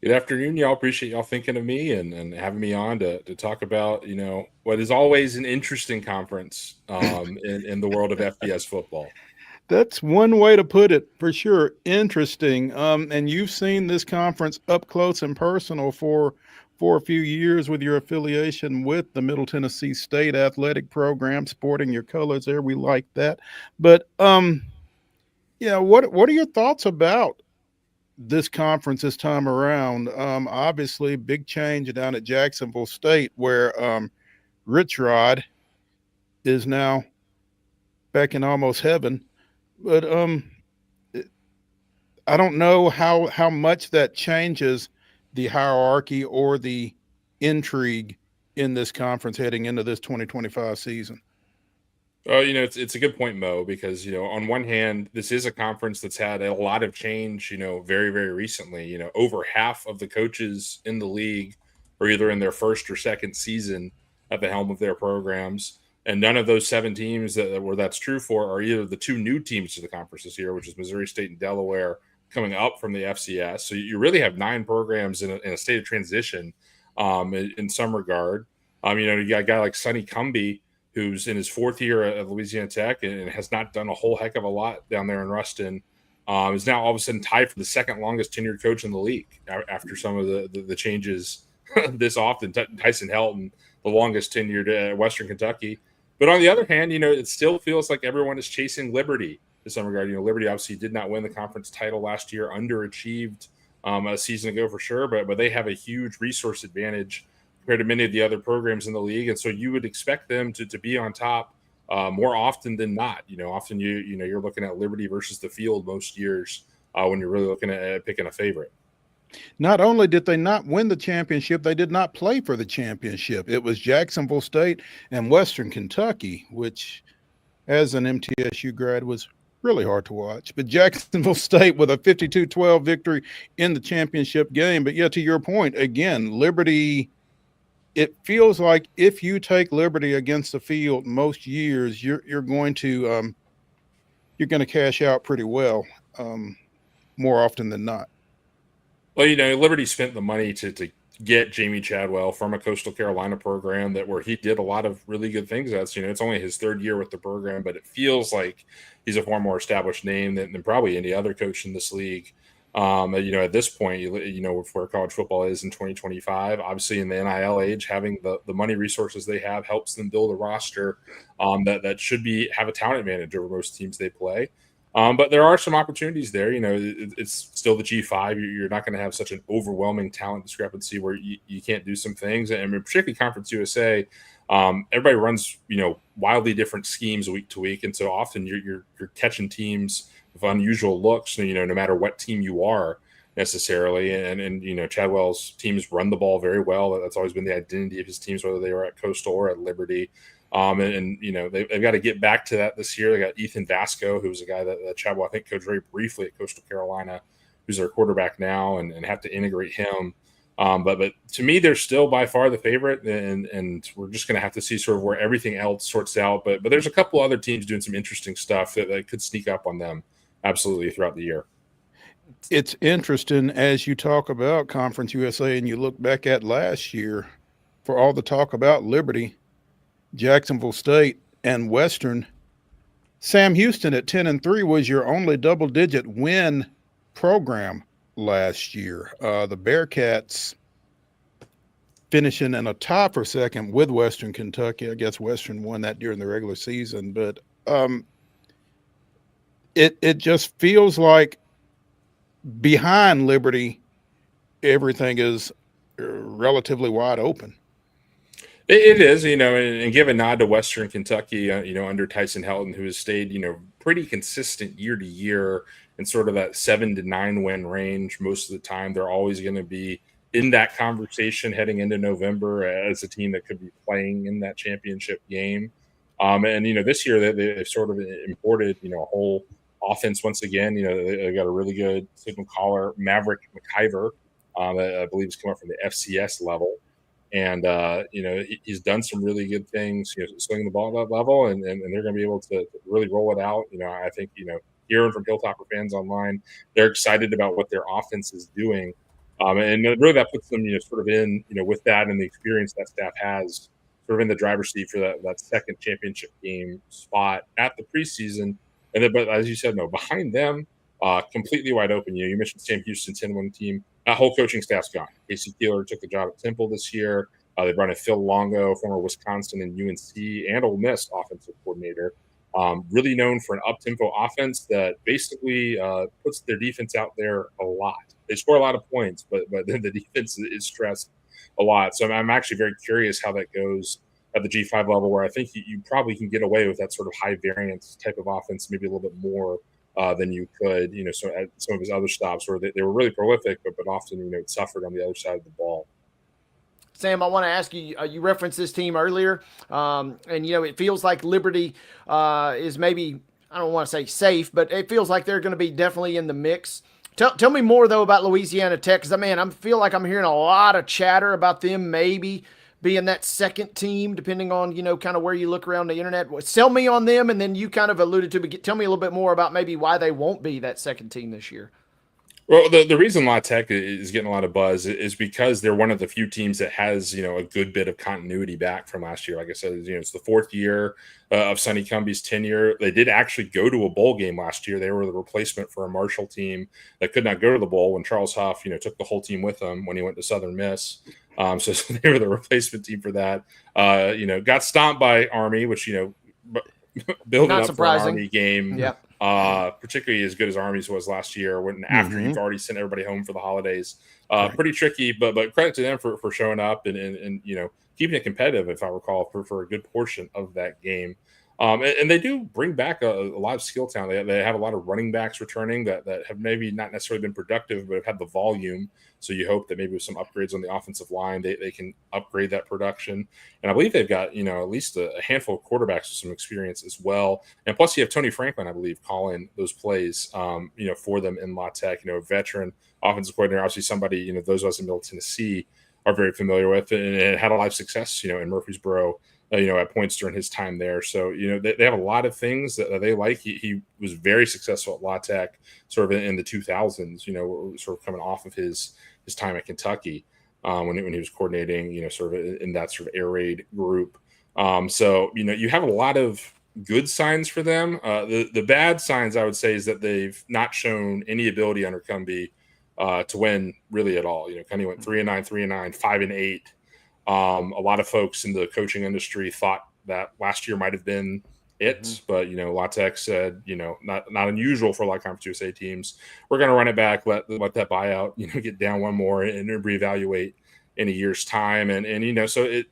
Good afternoon, y'all. Appreciate y'all thinking of me and having me on to talk about, what is always an interesting conference in the world of FBS football. That's one way to put it, for sure. Interesting. And you've seen this conference up close and personal for a few years with your affiliation with the Middle Tennessee State Athletic Program, sporting your colors there. We like that. But what are your thoughts about this conference this time around? Obviously, big change down at Jacksonville State, where Rich Rod is now back in almost heaven. But I don't know how much that changes the hierarchy or the intrigue in this conference heading into this 2025 season. It's a good point, Mo, because, on one hand, this is a conference that's had a lot of change, very, very recently. Over half of the coaches in the league are either in their first or second season at the helm of their programs. And none of those 7 teams where that's true for are either the 2 new teams to the conference this year, which is Missouri State and Delaware, coming up from the FCS. So you really have 9 programs in a state of transition in some regard. You got a guy like Sonny Cumbie, who's in his 4th year at Louisiana Tech and has not done a whole heck of a lot down there in Ruston, is now all of a sudden tied for the second longest tenured coach in the league after some of the changes this often. Tyson Helton, the longest tenured at Western Kentucky. But on the other hand, it still feels like everyone is chasing Liberty in some regard. Liberty obviously did not win the conference title last year, underachieved a season ago for sure, but they have a huge resource advantage compared to many of the other programs in the league. And so you would expect them to be on top more often than not. Often you're looking at Liberty versus the field most years when you're really looking at picking a favorite. Not only did they not win the championship, they did not play for the championship. It was Jacksonville State and Western Kentucky, which, as an MTSU grad, was really hard to watch. But Jacksonville State with a 52-12 victory in the championship game. But yeah, to your point, again, Liberty, it feels like if you take Liberty against the field most years, you're going to cash out pretty well, more often than not. Well, Liberty spent the money to get Jamie Chadwell from a Coastal Carolina program where he did a lot of really good things. It's only his third year with the program, but it feels like he's a far more established name than probably any other coach in this league. At this point, where college football is in 2025, obviously in the NIL age, having the money resources they have helps them build a roster that should have a talent advantage over most teams they play. But there are some opportunities there. It's still the G5. You're not going to have such an overwhelming talent discrepancy where you can't do some things. And particularly Conference USA, everybody runs wildly different schemes week to week, and so often you're catching teams with unusual looks. No matter what team you are necessarily, and Chadwell's teams run the ball very well. That's always been the identity of his teams, whether they were at Coastal or at Liberty. They've got to get back to that this year. They got Ethan Vasco, who's a guy that Chadwell, I think, coached very briefly at Coastal Carolina, who's their quarterback now, and have to integrate him. But to me, they're still by far the favorite, and we're just going to have to see sort of where everything else sorts out. But there's a couple other teams doing some interesting stuff that could sneak up on them absolutely throughout the year. It's interesting as you talk about Conference USA and you look back at last year, for all the talk about Liberty, Jacksonville State, and Western, Sam Houston at 10-3 was your only double-digit win program last year. The Bearcats finishing in a tie for second with Western Kentucky. I guess Western won that during the regular season, but it just feels like behind Liberty, everything is relatively wide open. It is, and give a nod to Western Kentucky, under Tyson Helton, who has stayed, pretty consistent year to year in sort of that 7 to 9 win range. Most of the time, they're always going to be in that conversation heading into November as a team that could be playing in that championship game. This year they've sort of imported, a whole offense once again. They got a really good signal caller, Maverick McIver, that I believe has come up from the FCS level. And, he's done some really good things, swinging the ball at that level, and they're going to be able to really roll it out. I think, hearing from Hilltopper fans online, they're excited about what their offense is doing. And really that puts them, sort of in, with that and the experience that staff has, sort of in the driver's seat for that second championship game spot at the preseason. And then, but as you said, behind them, completely wide open. You mentioned Sam Houston, 10-1 team. That whole coaching staff's gone. Casey Keeler took the job at Temple this year. They brought in Phil Longo, former Wisconsin and UNC and Ole Miss offensive coordinator. Really known for an up-tempo offense that basically puts their defense out there a lot. They score a lot of points, but then the defense is stressed a lot. So I'm actually very curious how that goes at the G5 level, where I think you probably can get away with that sort of high variance type of offense, maybe a little bit more than you could, so at some of his other stops where they were really prolific, but often, it suffered on the other side of the ball. Sam, I want to ask you, you referenced this team earlier, and, it feels like Liberty is maybe, I don't want to say safe, but it feels like they're going to be definitely in the mix. Tell me more, though, about Louisiana Tech, because, I feel like I'm hearing a lot of chatter about them maybe being that second team, depending on, kind of where you look around the internet. Sell me on them, and then you kind of alluded to, but tell me a little bit more about maybe why they won't be that second team this year. Well, the reason La Tech is getting a lot of buzz is because they're one of the few teams that has, a good bit of continuity back from last year. Like I said, it's the fourth year of Sonny Cumbie's tenure. They did actually go to a bowl game last year. They were the replacement for a Marshall team that could not go to the bowl when Charles Huff, took the whole team with him when he went to Southern Miss. So they were the replacement team for that. Got stomped by Army, which, building Not up surprising. for an Army game. Yep. Particularly as good as Army's was last year, when after you've already sent everybody home for the holidays. Pretty tricky, but credit to them for showing up and keeping it competitive, if I recall, for a good portion of that game. And they do bring back a lot of skill talent. They have a lot of running backs returning that have maybe not necessarily been productive, but have had the volume. So you hope that maybe with some upgrades on the offensive line, they can upgrade that production. And I believe they've got, at least a handful of quarterbacks with some experience as well. And plus you have Tony Franklin, I believe, calling those plays, for them in La Tech, a veteran offensive coordinator, obviously somebody, those of us in Middle Tennessee are very familiar with, and it had a lot of success, in Murfreesboro, at points during his time there. So, they have a lot of things that they like. He was very successful at La Tech sort of in the 2000s, sort of coming off of his time at Kentucky when he was coordinating, sort of in that sort of air raid group. So, you have a lot of good signs for them. The bad signs, I would say, is that they've not shown any ability under Cumbie to win really at all. Cumbie went 3-9, 3-9, 5-8. A lot of folks in the coaching industry thought that last year might have been it, but La Tech said, not unusual for a lot of Conference USA teams. We're going to run it back, let that buyout, get down one more and reevaluate in a year's time, and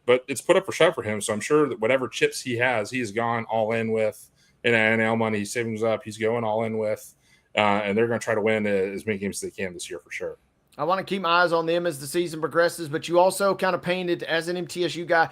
but it's put up for shove for him. So I'm sure that whatever chips he has, he has gone all in with, and NIL money savings up, he's going all in with, and they're going to try to win as many games as they can this year for sure. I want to keep my eyes on them as the season progresses, but you also kind of painted, as an MTSU guy,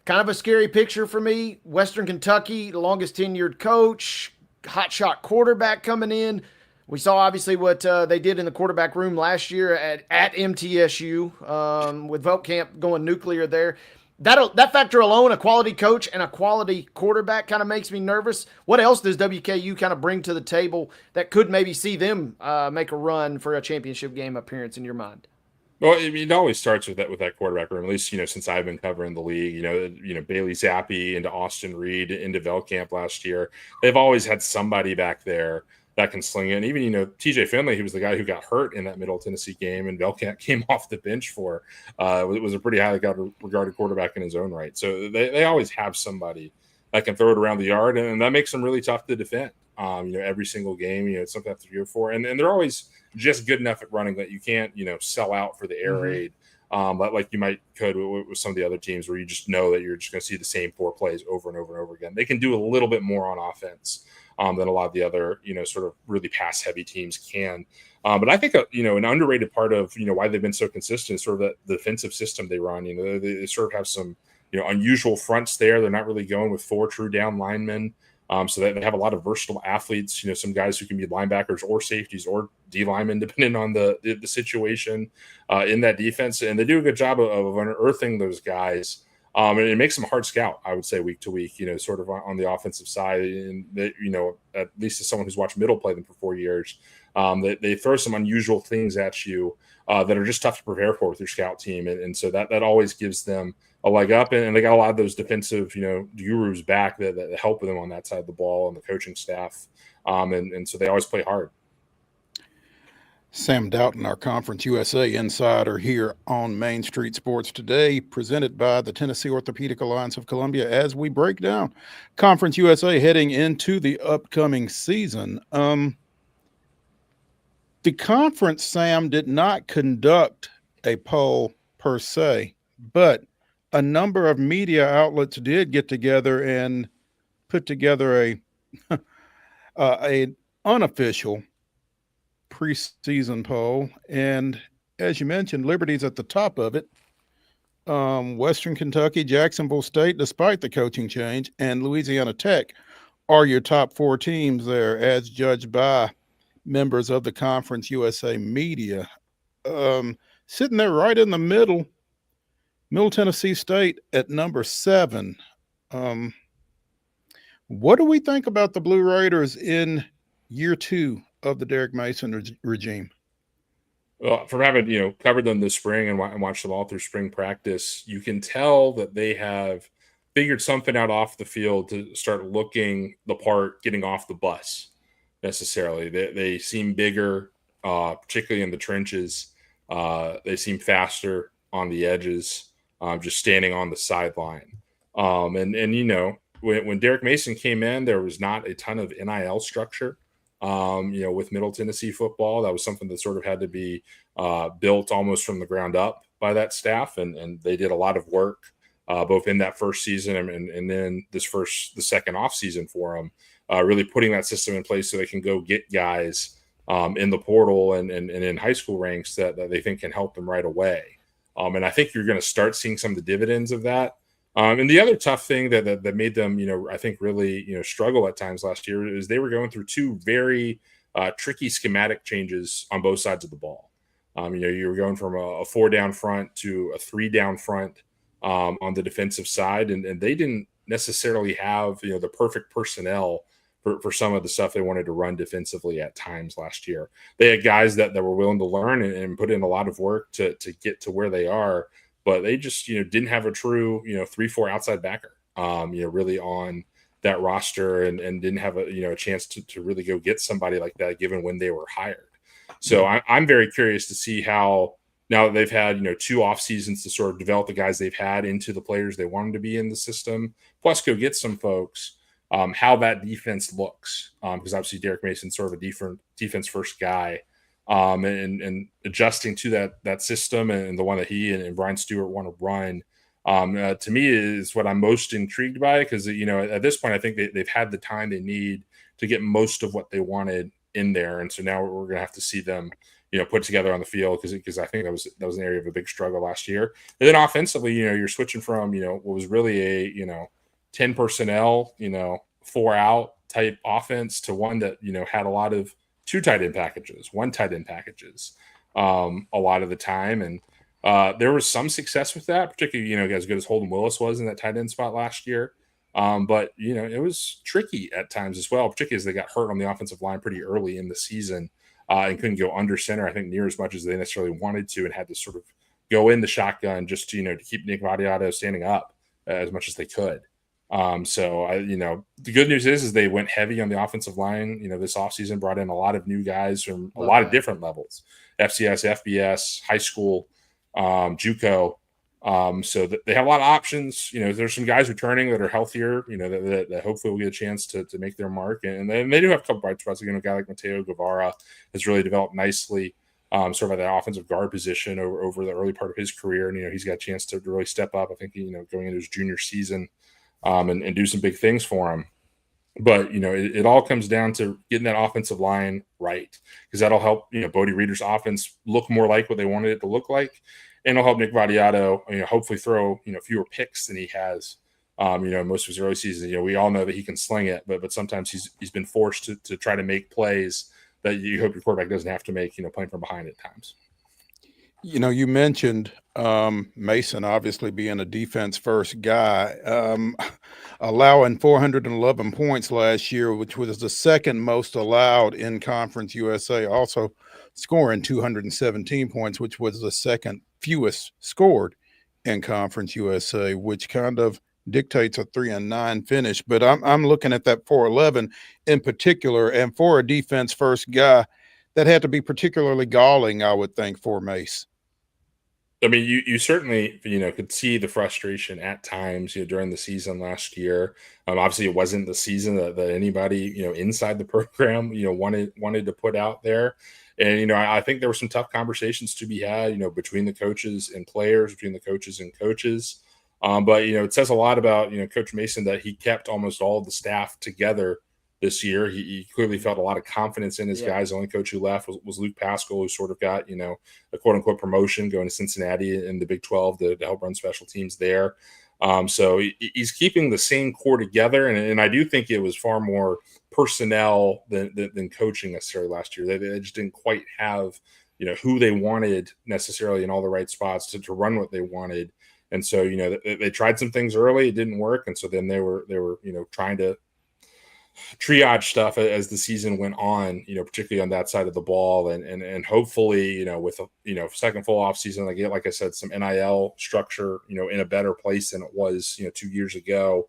kind of a scary picture for me. Western Kentucky, the longest tenured coach, hotshot quarterback coming in. We saw obviously what they did in the quarterback room last year at MTSU with Veltkamp going nuclear there. That factor alone, a quality coach and a quality quarterback, kind of makes me nervous. What else does WKU kind of bring to the table that could maybe see them make a run for a championship game appearance in your mind? Well, it always starts with that quarterback room. At least since I've been covering the league, Bailey Zappi into Austin Reed into Veltkamp last year. They've always had somebody back there that can sling it. And even, TJ Finley, he was the guy who got hurt in that Middle Tennessee game, and Veltkamp came off the bench for. It was a pretty highly regarded quarterback in his own right. So they always have somebody that can throw it around the yard, and that makes them really tough to defend. Every single game, it's something to go for. And they're always just good enough at running that you can't, sell out for the air raid. But like you could with some of the other teams where you just know that you're just going to see the same 4 plays over and over and over again. They can do a little bit more on offense than a lot of the other, sort of really pass-heavy teams can. But I think, an underrated part of, why they've been so consistent is sort of the defensive system they run. They sort of have some, unusual fronts there. They're not really going with 4 true down linemen. So they have a lot of versatile athletes, some guys who can be linebackers or safeties or D linemen, depending on the situation in that defense. And they do a good job of unearthing those guys. And it makes them a hard scout, I would say, week to week, sort of on the offensive side. And they, at least as someone who's watched Middle play them for 4 years, they throw some unusual things at you that are just tough to prepare for with your scout team. And so that always gives them a leg up. And they got a lot of those defensive, gurus back that help them on that side of the ball, and the coaching staff. And so they always play hard. Sam Doughton, our Conference USA insider here on Main Street Sports Today, presented by the Tennessee Orthopedic Alliance of Columbia, as we break down Conference USA heading into the upcoming season. The conference, Sam, did not conduct a poll per se, but a number of media outlets did get together and put together a unofficial preseason poll, and as you mentioned, Liberty's at the top of it. Western Kentucky, Jacksonville State, despite the coaching change, and Louisiana Tech are your top 4 teams there, as judged by members of the Conference USA media. Sitting there right in the middle, Middle Tennessee State at number 7. What do we think about the Blue Raiders in year 2 of the Derek Mason regime? Well, from having, covered them this spring and watched them all through spring practice, you can tell that they have figured something out off the field to start looking the part, getting off the bus necessarily. They seem bigger, particularly in the trenches. They seem faster on the edges, just standing on the sideline. When Derek Mason came in, there was not a ton of NIL structure. With Middle Tennessee football, that was something that sort of had to be built almost from the ground up by that staff. And they did a lot of work both in that first season and then the second off season for them, really putting that system in place so they can go get guys in the portal and in high school ranks that they think can help them right away. And I think you're going to start seeing some of the dividends of that. And the other tough thing that made them, I think really, struggle at times last year is they were going through two very tricky schematic changes on both sides of the ball. You were going from a 4 down front to a 3 down front on the defensive side, and they didn't necessarily have, the perfect personnel for some of the stuff they wanted to run defensively at times last year. They had guys that were willing to learn and put in a lot of work to get to where they are, but they just, didn't have a true, 3-4 outside backer, really on that roster and didn't have a chance to really go get somebody like that given when they were hired. So I'm very curious to see how, now that they've had, 2 off seasons to sort of develop the guys they've had into the players they wanted to be in the system, plus go get some folks, how that defense looks. Because obviously Derek Mason's sort of a defense first guy, and adjusting to that system and the one that he and Brian Stewart want to run, to me is what I'm most intrigued by, because, at this point, I think they've had the time they need to get most of what they wanted in there. And so now we're going to have to see them, put together on the field, because I think that was an area of a big struggle last year. And then offensively, you're switching from, what was really a, 10 personnel, 4 out type offense to one that, had a lot of 2 tight end packages, 1 tight end packages, a lot of the time. And there was some success with that, particularly, as good as Holden Willis was in that tight end spot last year. But, it was tricky at times as well, particularly as they got hurt on the offensive line pretty early in the season and couldn't go under center, I think, near as much as they necessarily wanted to, and had to sort of go in the shotgun just to, to keep Nick Vattiato standing up as much as they could. So the good news is they went heavy on the offensive line, this offseason, brought in a lot of new guys from a lot of different levels, FCS, FBS, high school, JUCO. So that they have a lot of options. There's some guys returning that are healthier, that hopefully will get a chance to make their mark. And they do have a couple bright spots. Again, a guy like Mateo Guevara has really developed nicely, sort of at that offensive guard position over the early part of his career. And, he's got a chance to really step up, I think, going into his junior season, and do some big things for him. But, it all comes down to getting that offensive line right, because that'll help, Bodie Reeder's offense look more like what they wanted it to look like. And it'll help Nick Vattiato, hopefully throw, fewer picks than he has, most of his early season. We all know that he can sling it, but sometimes he's been forced to try to make plays that you hope your quarterback doesn't have to make, playing from behind at times. You mentioned Mason obviously being a defense first guy, allowing 411 points last year, which was the second most allowed in Conference USA, also scoring 217 points, which was the second fewest scored in Conference USA, which kind of dictates a 3-9 finish. But I'm looking at that 411 in particular, and for a defense first guy, that had to be particularly galling, I would think, for Mace. I mean, you certainly, could see the frustration at times, during the season last year. Obviously, it wasn't the season that anybody, inside the program, wanted to put out there. And, I think there were some tough conversations to be had, between the coaches and players, between the coaches and coaches. But, it says a lot about, Coach Mason, that he kept almost all of the staff together this year. He clearly felt a lot of confidence in his guys. The only coach who left was Luke Pascal, who sort of got, a quote unquote promotion going to Cincinnati in the Big 12 to help run special teams there. So he's keeping the same core together. And I do think it was far more personnel than coaching necessarily last year. They just didn't quite have, who they wanted necessarily in all the right spots to run what they wanted. And so, they tried some things early, it didn't work. And so then they were, trying to triage stuff as the season went on, particularly on that side of the ball, and hopefully, with a second full off season, like I said, some NIL structure, in a better place than it was, 2 years ago.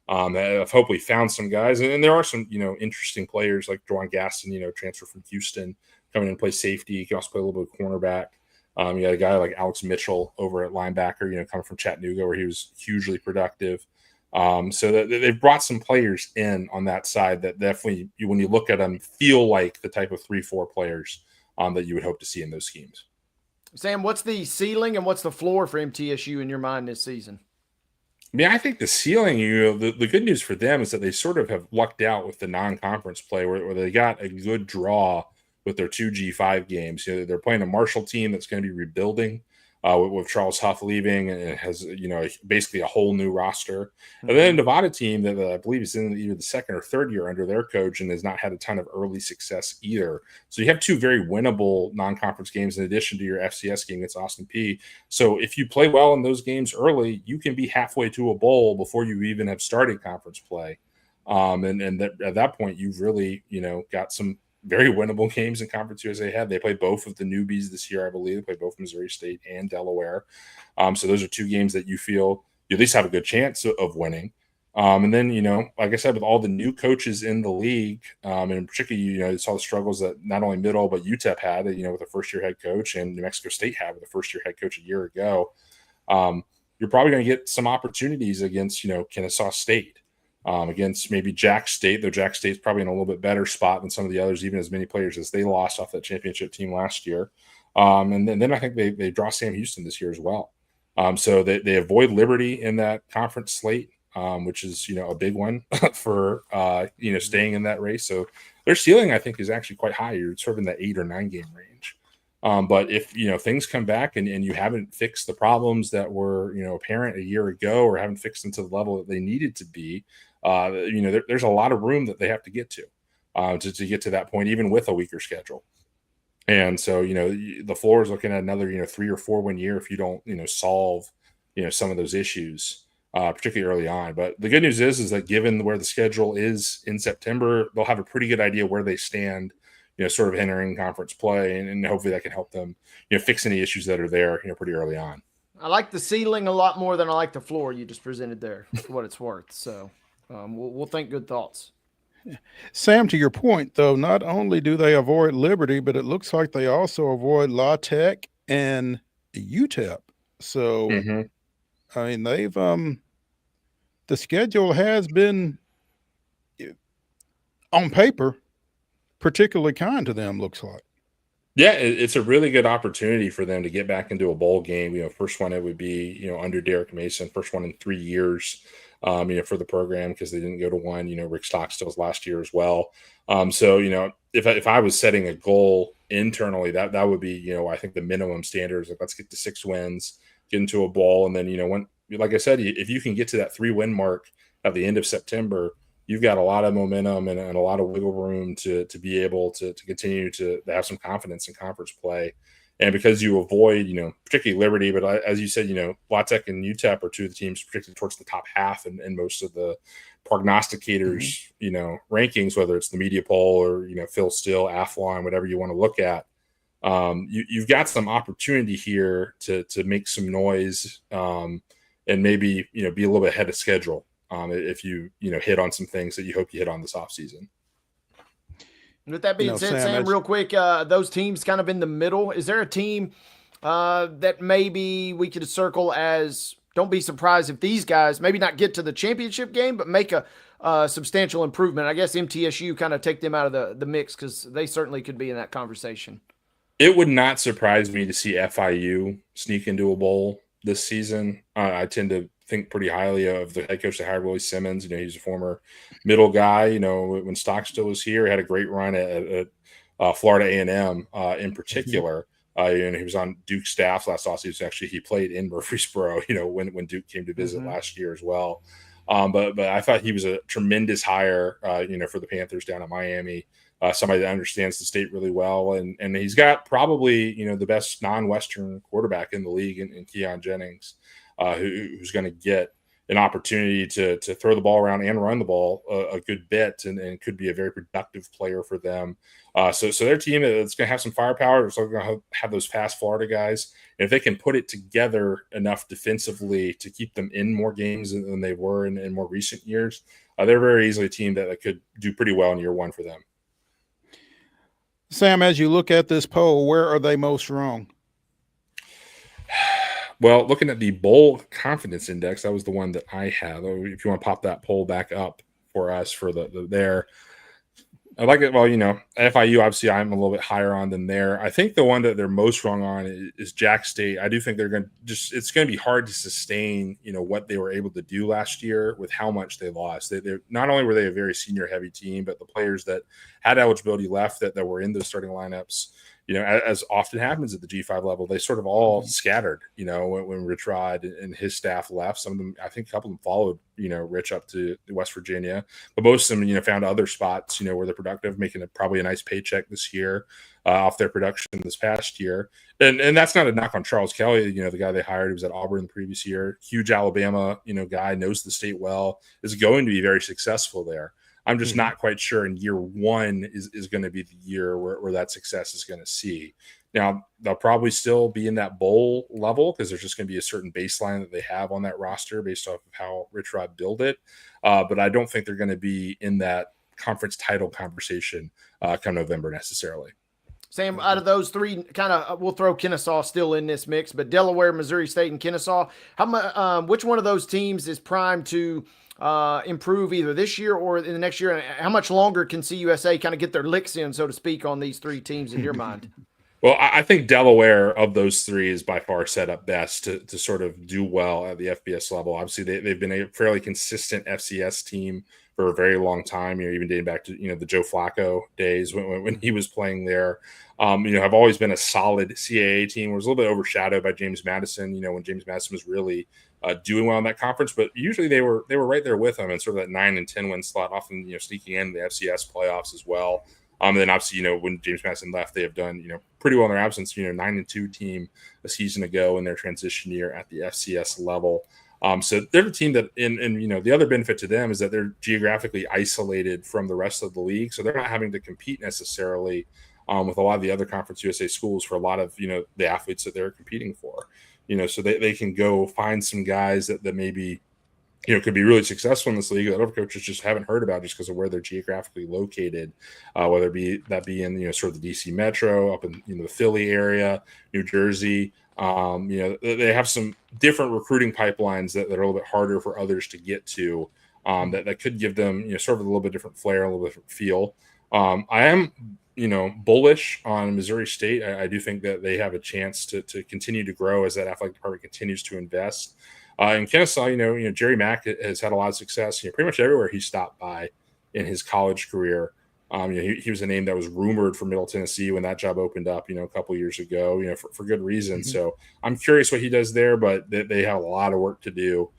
I've hopefully found some guys, and there are some, interesting players like Juwan Gaston, transfer from Houston, coming in and play safety. He can also play a little bit of cornerback. You got a guy like Alex Mitchell over at linebacker, coming from Chattanooga, where he was hugely productive. So that they've brought some players in on that side that definitely, when you look at them, feel like the type of 3-4 players that you would hope to see in those schemes. Sam, what's the ceiling and what's the floor for MTSU in your mind this season? I mean, I think the ceiling, the good news for them is that they sort of have lucked out with the non-conference play where they got a good draw with their 2 G5 games. They're playing a Marshall team that's going to be rebuilding with Charles Huff leaving, and it has, basically a whole new roster. Mm-hmm. And then a Nevada team that I believe is in either the second or third year under their coach and has not had a ton of early success either. So you have 2 very winnable non-conference games in addition to your FCS game against Austin Peay. So if you play well in those games early, you can be halfway to a bowl before you even have started conference play. At that point, you've really, got some very winnable games in Conference USA had. They played both of the newbies this year, I believe. They played both Missouri State and Delaware. So those are 2 games that you feel you at least have a good chance of winning. And then, like I said, with all the new coaches in the league, and particularly, you saw the struggles that not only Middle, but UTEP had, with a first-year head coach, and New Mexico State had with a first-year head coach a year ago. You're probably going to get some opportunities against, Kennesaw State. Against maybe Jack State, though Jack State's probably in a little bit better spot than some of the others, even as many players as they lost off that championship team last year. And then I think they draw Sam Houston this year as well. So they avoid Liberty in that conference slate, which is, a big one for, staying in that race. So their ceiling, I think, is actually quite high. You're sort of in the 8 or 9 game range. But if, things come back and you haven't fixed the problems that were, apparent a year ago or haven't fixed them to the level that they needed to be, there's a lot of room that they have to get to get to that point, even with a weaker schedule. And so, the floor is looking at another, 3 or 4 win year if you don't, solve, some of those issues, particularly early on. But the good news is that given where the schedule is in September, they'll have a pretty good idea where they stand, sort of entering conference play, and hopefully that can help them, fix any issues that are there, pretty early on. I like the ceiling a lot more than I like the floor you just presented there, for what it's worth. So we'll think good thoughts. Sam, to your point, though, not only do they avoid Liberty, but it looks like they also avoid La Tech and UTEP. So, I mean, they've the schedule has been, on paper, particularly kind to them, looks like. Yeah, it's a really good opportunity for them to get back into a bowl game. First one it would be, under Derek Mason, first one in 3 years, for the program, because they didn't go to one. Rick Stockstill's last year as well. So, if I was setting a goal internally, that would be, I think the minimum standards, like, let's get to 6 wins, get into a bowl, and then, when, like I said, if you can get to that 3-win mark at the end of September, you've got a lot of momentum and a lot of wiggle room to be able to continue to have some confidence in conference play. And because you avoid, particularly Liberty, but as you said, La Tech and UTEP are 2 of the teams particularly towards the top half in most of the prognosticators, rankings, whether it's the media poll or, Phil Steele, Athlon, whatever you want to look at. You've got some opportunity here to make some noise and maybe, be a little bit ahead of schedule. If you hit on some things that you hope you hit on this offseason. And with that being said, Sam, real quick, those teams kind of in the middle, is there a team that maybe we could circle as, don't be surprised if these guys maybe not get to the championship game, but make a substantial improvement? I guess MTSU kind of take them out of the mix, because they certainly could be in that conversation. It would not surprise me to see FIU sneak into a bowl this season. I tend to think pretty highly of the head coach that hired Willie Simmons. He's a former Middle guy. When Stockstill was here, he had a great run at Florida A&M in particular. And he was on Duke's staff last offseason. Actually, he played in Murfreesboro, when Duke came to visit last year as well. But I thought he was a tremendous hire, for the Panthers down at Miami. Somebody that understands the state really well. And he's got probably, the best non-Western quarterback in the league in Keon Jennings. Who's going to get an opportunity to throw the ball around and run the ball a good bit, and could be a very productive player for them. So their team is going to have some firepower. It's going to have those fast Florida guys. And if they can put it together enough defensively to keep them in more games than they were in more recent years, they're very easily a team that could do pretty well in year one for them. Sam, as you look at this poll, where are they most wrong? Well, looking at the bowl confidence index, that was the one that I had. If you want to pop that poll back up for us for the there, I like it. Well, FIU, obviously, I'm a little bit higher on than there. I think the one that they're most wrong on is Jack State. I do think they're going to it's going to be hard to sustain, what they were able to do last year with how much they lost. They're not only were they a very senior heavy team, but the players that had eligibility left that were in those starting lineups, as often happens at the G5 level, they sort of all scattered, when Rich Rod and his staff left. Some of them, I think a couple of them followed, Rich up to West Virginia, but most of them, found other spots, where they're productive, making probably a nice paycheck this year off their production this past year. And that's not a knock on Charles Kelly, the guy they hired who was at Auburn the previous year, huge Alabama, guy, knows the state well, is going to be very successful there. I'm just not quite sure in year one is going to be the year where that success is going to see. Now, they'll probably still be in that bowl level because there's just going to be a certain baseline that they have on that roster based off of how Rich Rod built it. But I don't think they're going to be in that conference title conversation come November necessarily. Sam, out of those three, we'll throw Kennesaw still in this mix, but Delaware, Missouri State, and Kennesaw, which one of those teams is primed to improve either this year or in the next year? And how much longer can CUSA kind of get their licks in, so to speak, on these three teams in your mind? Well, I think Delaware of those three is by far set up best to sort of do well at the FBS level. Obviously, they've been a fairly consistent FCS team for a very long time, even dating back to, the Joe Flacco days when he was playing there. Have always been a solid CAA team. Was a little bit overshadowed by James Madison, when James Madison was really doing well in that conference, but usually they were right there with them and sort of that 9 and 10 win slot, often, sneaking in the FCS playoffs as well. And then obviously, when James Madison left, they have done, pretty well in their absence, 9-2 team a season ago in their transition year at the FCS level. So they're the team that the other benefit to them is that they're geographically isolated from the rest of the league. So they're not having to compete necessarily with a lot of the other Conference USA schools for a lot of, the athletes that they're competing for, so they can go find some guys that maybe, could be really successful in this league that other coaches just haven't heard about just because of where they're geographically located, whether it be in, sort of the DC metro, up in, the Philly area, New Jersey. They have some different recruiting pipelines that are a little bit harder for others to get to, that could give them, sort of a little bit different flair, a little different feel. I am, bullish on Missouri State. I do think that they have a chance to continue to grow as that athletic department continues to invest. In Kennesaw, Jerry Mack has had a lot of success, pretty much everywhere he stopped by in his college career. He was a name that was rumored for Middle Tennessee when that job opened up, a couple years ago, for good reason. Mm-hmm. So I'm curious what he does there, but they have a lot of work to do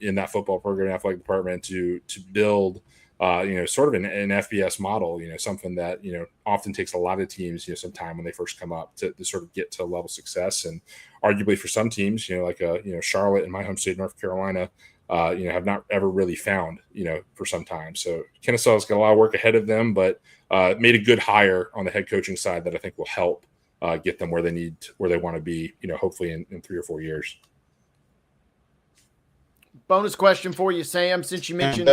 in that football program, athletic department to build, sort of an FBS model, something that, often takes a lot of teams, some time when they first come up to sort of get to level success. And arguably for some teams, like, Charlotte in my home state, North Carolina, have not ever really found, for some time. So Kennesaw's got a lot of work ahead of them, but made a good hire on the head coaching side that I think will help get them where they want to be, hopefully in 3 or 4 years. Bonus question for you, Sam. Since you mentioned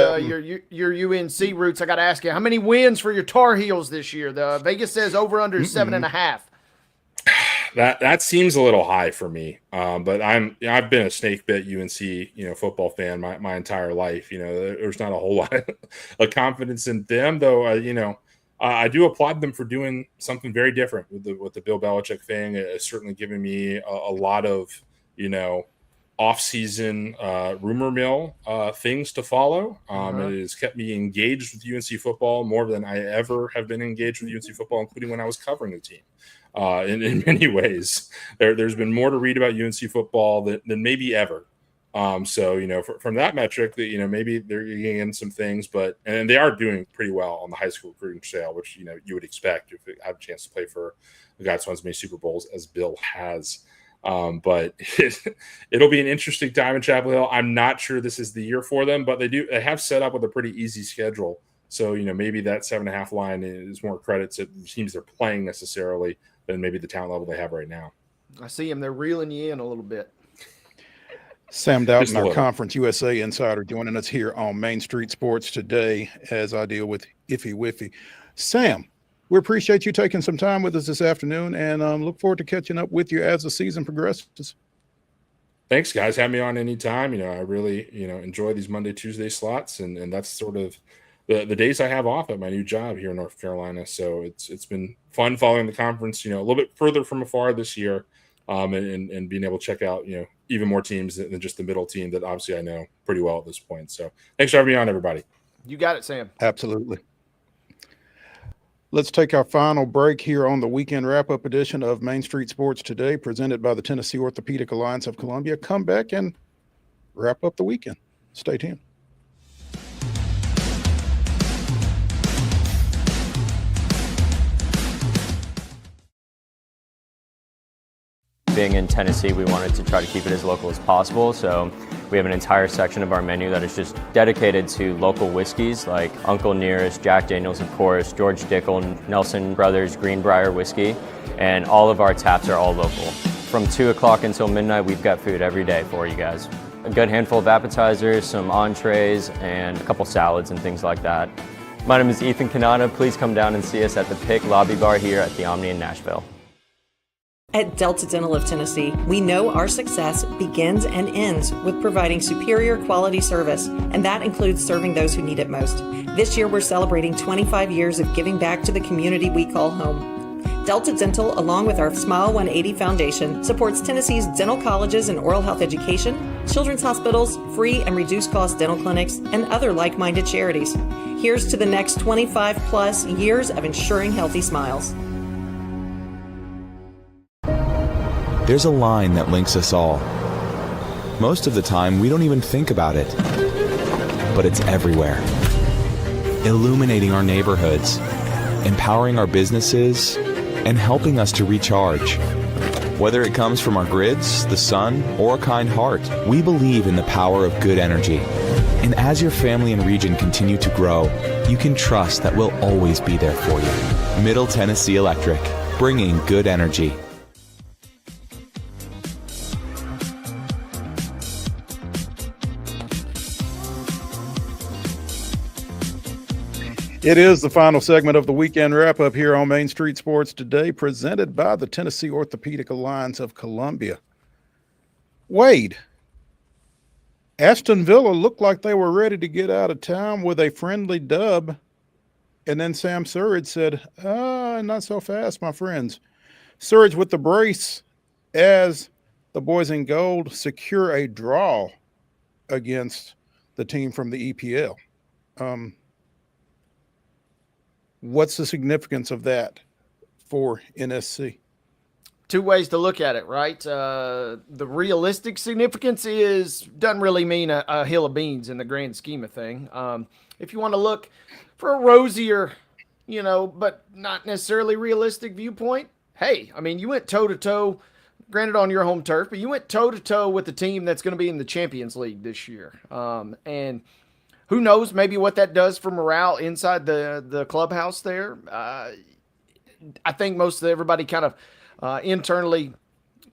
your UNC roots, I got to ask you, how many wins for your Tar Heels this year? The Vegas says over under 7.5. That seems a little high for me, but I've been a snake bit UNC football fan my entire life. There's not a whole lot of confidence in them, though. I do applaud them for doing something very different with the Bill Belichick thing. It's certainly given me a lot of off-season rumor mill things to follow. It has kept me engaged with UNC football more than I ever have been engaged with UNC football, including when I was covering the team. In many ways, there's been more to read about UNC football than maybe ever. So, from that metric, that maybe they're getting in some things, and they are doing pretty well on the high school recruiting trail, which you would expect if they have a chance to play for a guy that's won as many Super Bowls as Bill has. But it'll be an interesting time in Chapel Hill. I'm not sure this is the year for them, but they have set up with a pretty easy schedule. So, maybe that 7.5 line is more credit to the teams they're playing necessarily than maybe the talent level they have right now. I see them. They're reeling you in a little bit. Sam Doughton, our Conference USA insider, joining us here on Main Street Sports today as I deal with Iffy Whiffy. Sam, we appreciate you taking some time with us this afternoon and look forward to catching up with you as the season progresses. Thanks, guys. Have me on anytime. I really, enjoy these Monday, Tuesday slots, and that's sort of the days I have off at my new job here in North Carolina. So it's been fun following the conference, a little bit further from afar this year, and being able to check out, even more teams than just the middle team that obviously I know pretty well at this point. So thanks for having me on, everybody. You got it, Sam. Absolutely. Let's take our final break here on the weekend wrap-up edition of Main Street Sports Today, presented by the Tennessee Orthopedic Alliance of Columbia. Come back and wrap up the weekend. Stay tuned. Being in Tennessee, we wanted to try to keep it as local as possible, so we have an entire section of our menu that is just dedicated to local whiskeys like Uncle Nearest, Jack Daniels, of course, George Dickel, Nelson Brothers, Greenbrier whiskey, and all of our taps are all local. From 2 o'clock until midnight, we've got food every day for you guys. A good handful of appetizers, some entrees, and a couple salads and things like that. My name is Ethan Kanata. Please come down and see us at the Pick Lobby Bar here at the Omni in Nashville. At Delta Dental of Tennessee, we know our success begins and ends with providing superior quality service, and that includes serving those who need it most. This year, we're celebrating 25 years of giving back to the community we call home. Delta Dental, along with our Smile 180 Foundation, supports Tennessee's dental colleges and oral health education, children's hospitals, free and reduced cost dental clinics, and other like-minded charities. Here's to the next 25 plus years of ensuring healthy smiles. There's a line that links us all. Most of the time, we don't even think about it, but it's everywhere. Illuminating our neighborhoods, empowering our businesses, and helping us to recharge. Whether it comes from our grids, the sun, or a kind heart, we believe in the power of good energy. And as your family and region continue to grow, you can trust that we'll always be there for you. Middle Tennessee Electric, bringing good energy. It is the final segment of the weekend wrap-up here on Main Street Sports Today, presented by the Tennessee Orthopedic Alliance of Columbia. Wade, Aston Villa looked like they were ready to get out of town with a friendly dub, and then Sam Surridge said, not so fast, my friends. Surridge with the brace as the boys in gold secure a draw against the team from the EPL. What's the significance of that for NSC? Two ways to look at it, right? The realistic significance doesn't really mean a hill of beans in the grand scheme of thing. If you want to look for a rosier, but not necessarily realistic viewpoint, hey, I mean, you went toe-to-toe, granted on your home turf, but you went toe-to-toe with the team that's going to be in the Champions League this year. And who knows maybe what that does for morale inside the clubhouse there. I think most of everybody kind of internally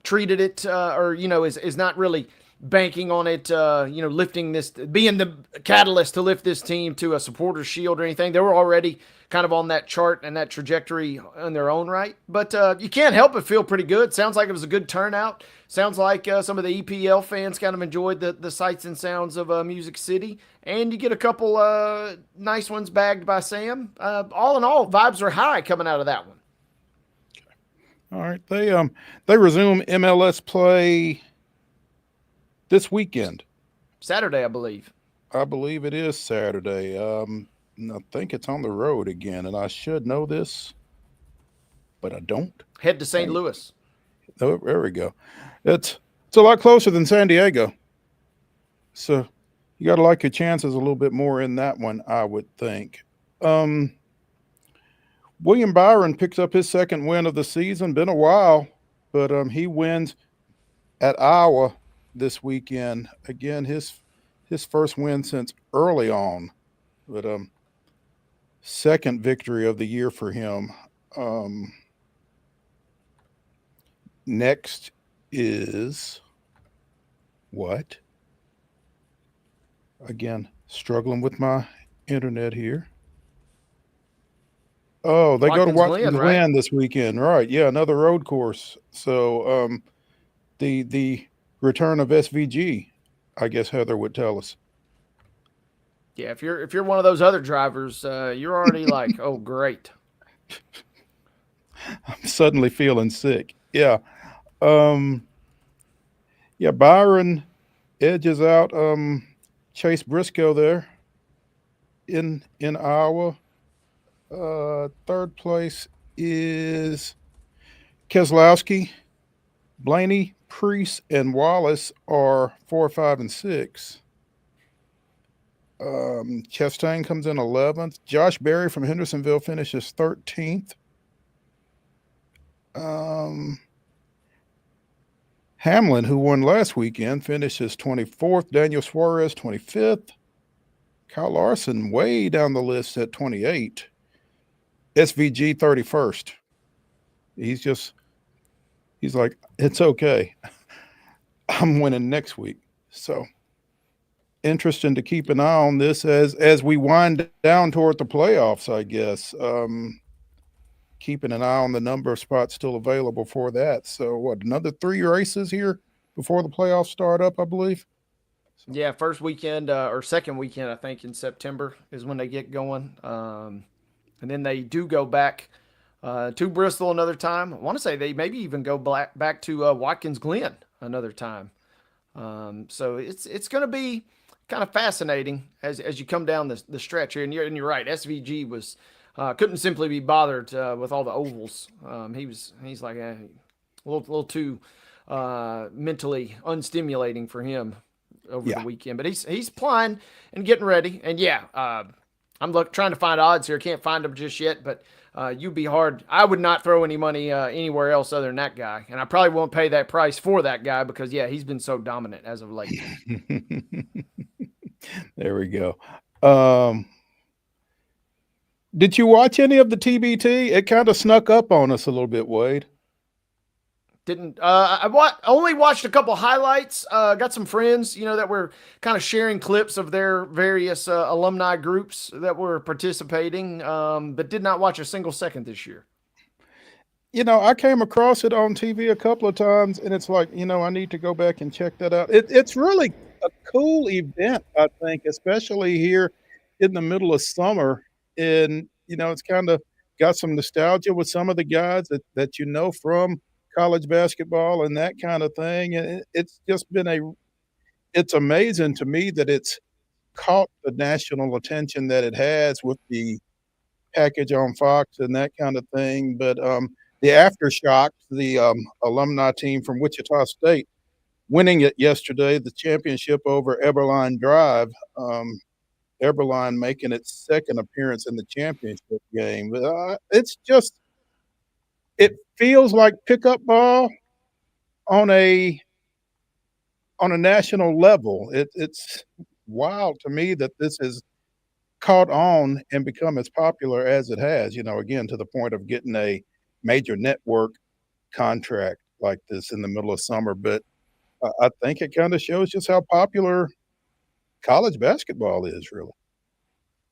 treated it is not really banking on it, lifting this, being the catalyst to lift this team to a supporters shield or anything. They were already kind of on that chart and that trajectory in their own right. But you can't help but feel pretty good. Sounds like it was a good turnout. Sounds like some of the EPL fans kind of enjoyed the sights and sounds of Music City. And you get a couple nice ones bagged by Sam. All in all, vibes are high coming out of that one. All right. They resume MLS play this weekend. Saturday, I believe. I believe it is Saturday. I think it's on the road again, and I should know this, but I don't. Head to St. Louis. Oh, there we go. It's a lot closer than San Diego. So you got to like your chances a little bit more in that one, I would think. William Byron picks up his second win of the season. Been a while, but he wins at Iowa this weekend. Again, his first win since early on, but second victory of the year for him. Next is what? Again, struggling with my internet here. Oh, they go to Watkins Glen this weekend, right? Yeah, another road course. So the return of SVG, I guess Heather would tell us. Yeah, if you're one of those other drivers, you're already like, oh, great. I'm suddenly feeling sick. Yeah. Yeah, Byron edges out Chase Briscoe there in Iowa. Third place is Keselowski. Blaney, Priest, and Wallace are 4, 5, and 6. Chastain comes in 11th. Josh Berry from Hendersonville finishes 13th. Hamlin, who won last weekend, finishes 24th. Daniel Suarez, 25th. Kyle Larson way down the list at 28. SVG, 31st. He's like, it's okay. I'm winning next week. So interesting to keep an eye on this as we wind down toward the playoffs, I guess. Keeping an eye on the number of spots still available for that. So what, another 3 races here before the playoffs start up, I believe? Yeah, first weekend or second weekend, I think, in September is when they get going. And then they do go back to Bristol another time. I want to say they maybe even go back to Watkins Glen another time. So it's going to be kind of fascinating as you come down the stretch here. And you're right, SVG was couldn't simply be bothered with all the ovals. He's like a little too mentally unstimulating for him over the weekend. But he's playing and getting ready. And I'm trying to find odds here. Can't find them just yet, but you'd be hard. I would not throw any money anywhere else other than that guy. And I probably won't pay that price for that guy because, he's been so dominant as of late. There we go. Did you watch any of the TBT? It kind of snuck up on us a little bit, Wade. Didn't I only watched a couple highlights. Got some friends, that were kind of sharing clips of their various alumni groups that were participating, but did not watch a single second this year. I came across it on TV a couple of times, and it's like, I need to go back and check that out. It's really a cool event, I think, especially here in the middle of summer. And, it's kind of got some nostalgia with some of the guys that from college basketball and that kind of thing. And it's just been it's amazing to me that it's caught the national attention that it has with the package on Fox and that kind of thing. But the Aftershocks, the alumni team from Wichita State, winning it yesterday, the championship over Eberline Drive. Eberline making its second appearance in the championship game. But it feels like pickup ball on a national level. It's wild to me that this has caught on and become as popular as it has, again, to the point of getting a major network contract like this in the middle of summer. But I think it kind of shows just how popular college basketball is, really.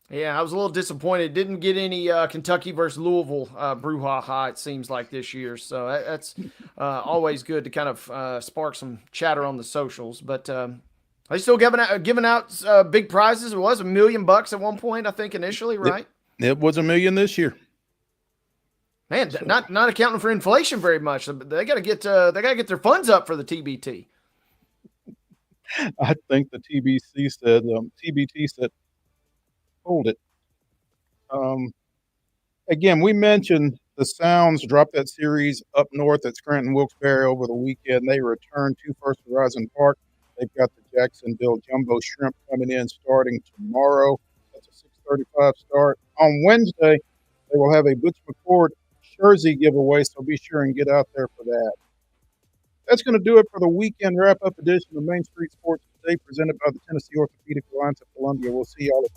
Yeah, I was a little disappointed. Didn't get any Kentucky versus Louisville brouhaha, it seems like, this year. So that's always good to kind of spark some chatter on the socials. But they still giving out big prizes. It was $1 million at one point, I think, initially, right? It was $1 million this year. Man, so, not accounting for inflation very much. They got to get their funds up for the TBT. I think the TBT said, hold it. Again, we mentioned the Sounds dropped that series up north at Scranton Wilkes-Barre over the weekend. They return to First Horizon Park. They've got the Jacksonville Jumbo Shrimp coming in starting tomorrow. That's a 6:35 start. On Wednesday, they will have a Butch McCord jersey giveaway, so be sure and get out there for that. That's going to do it for the weekend wrap-up edition of Main Street Sports Today, presented by the Tennessee Orthopedic Alliance of Columbia. We'll see y'all at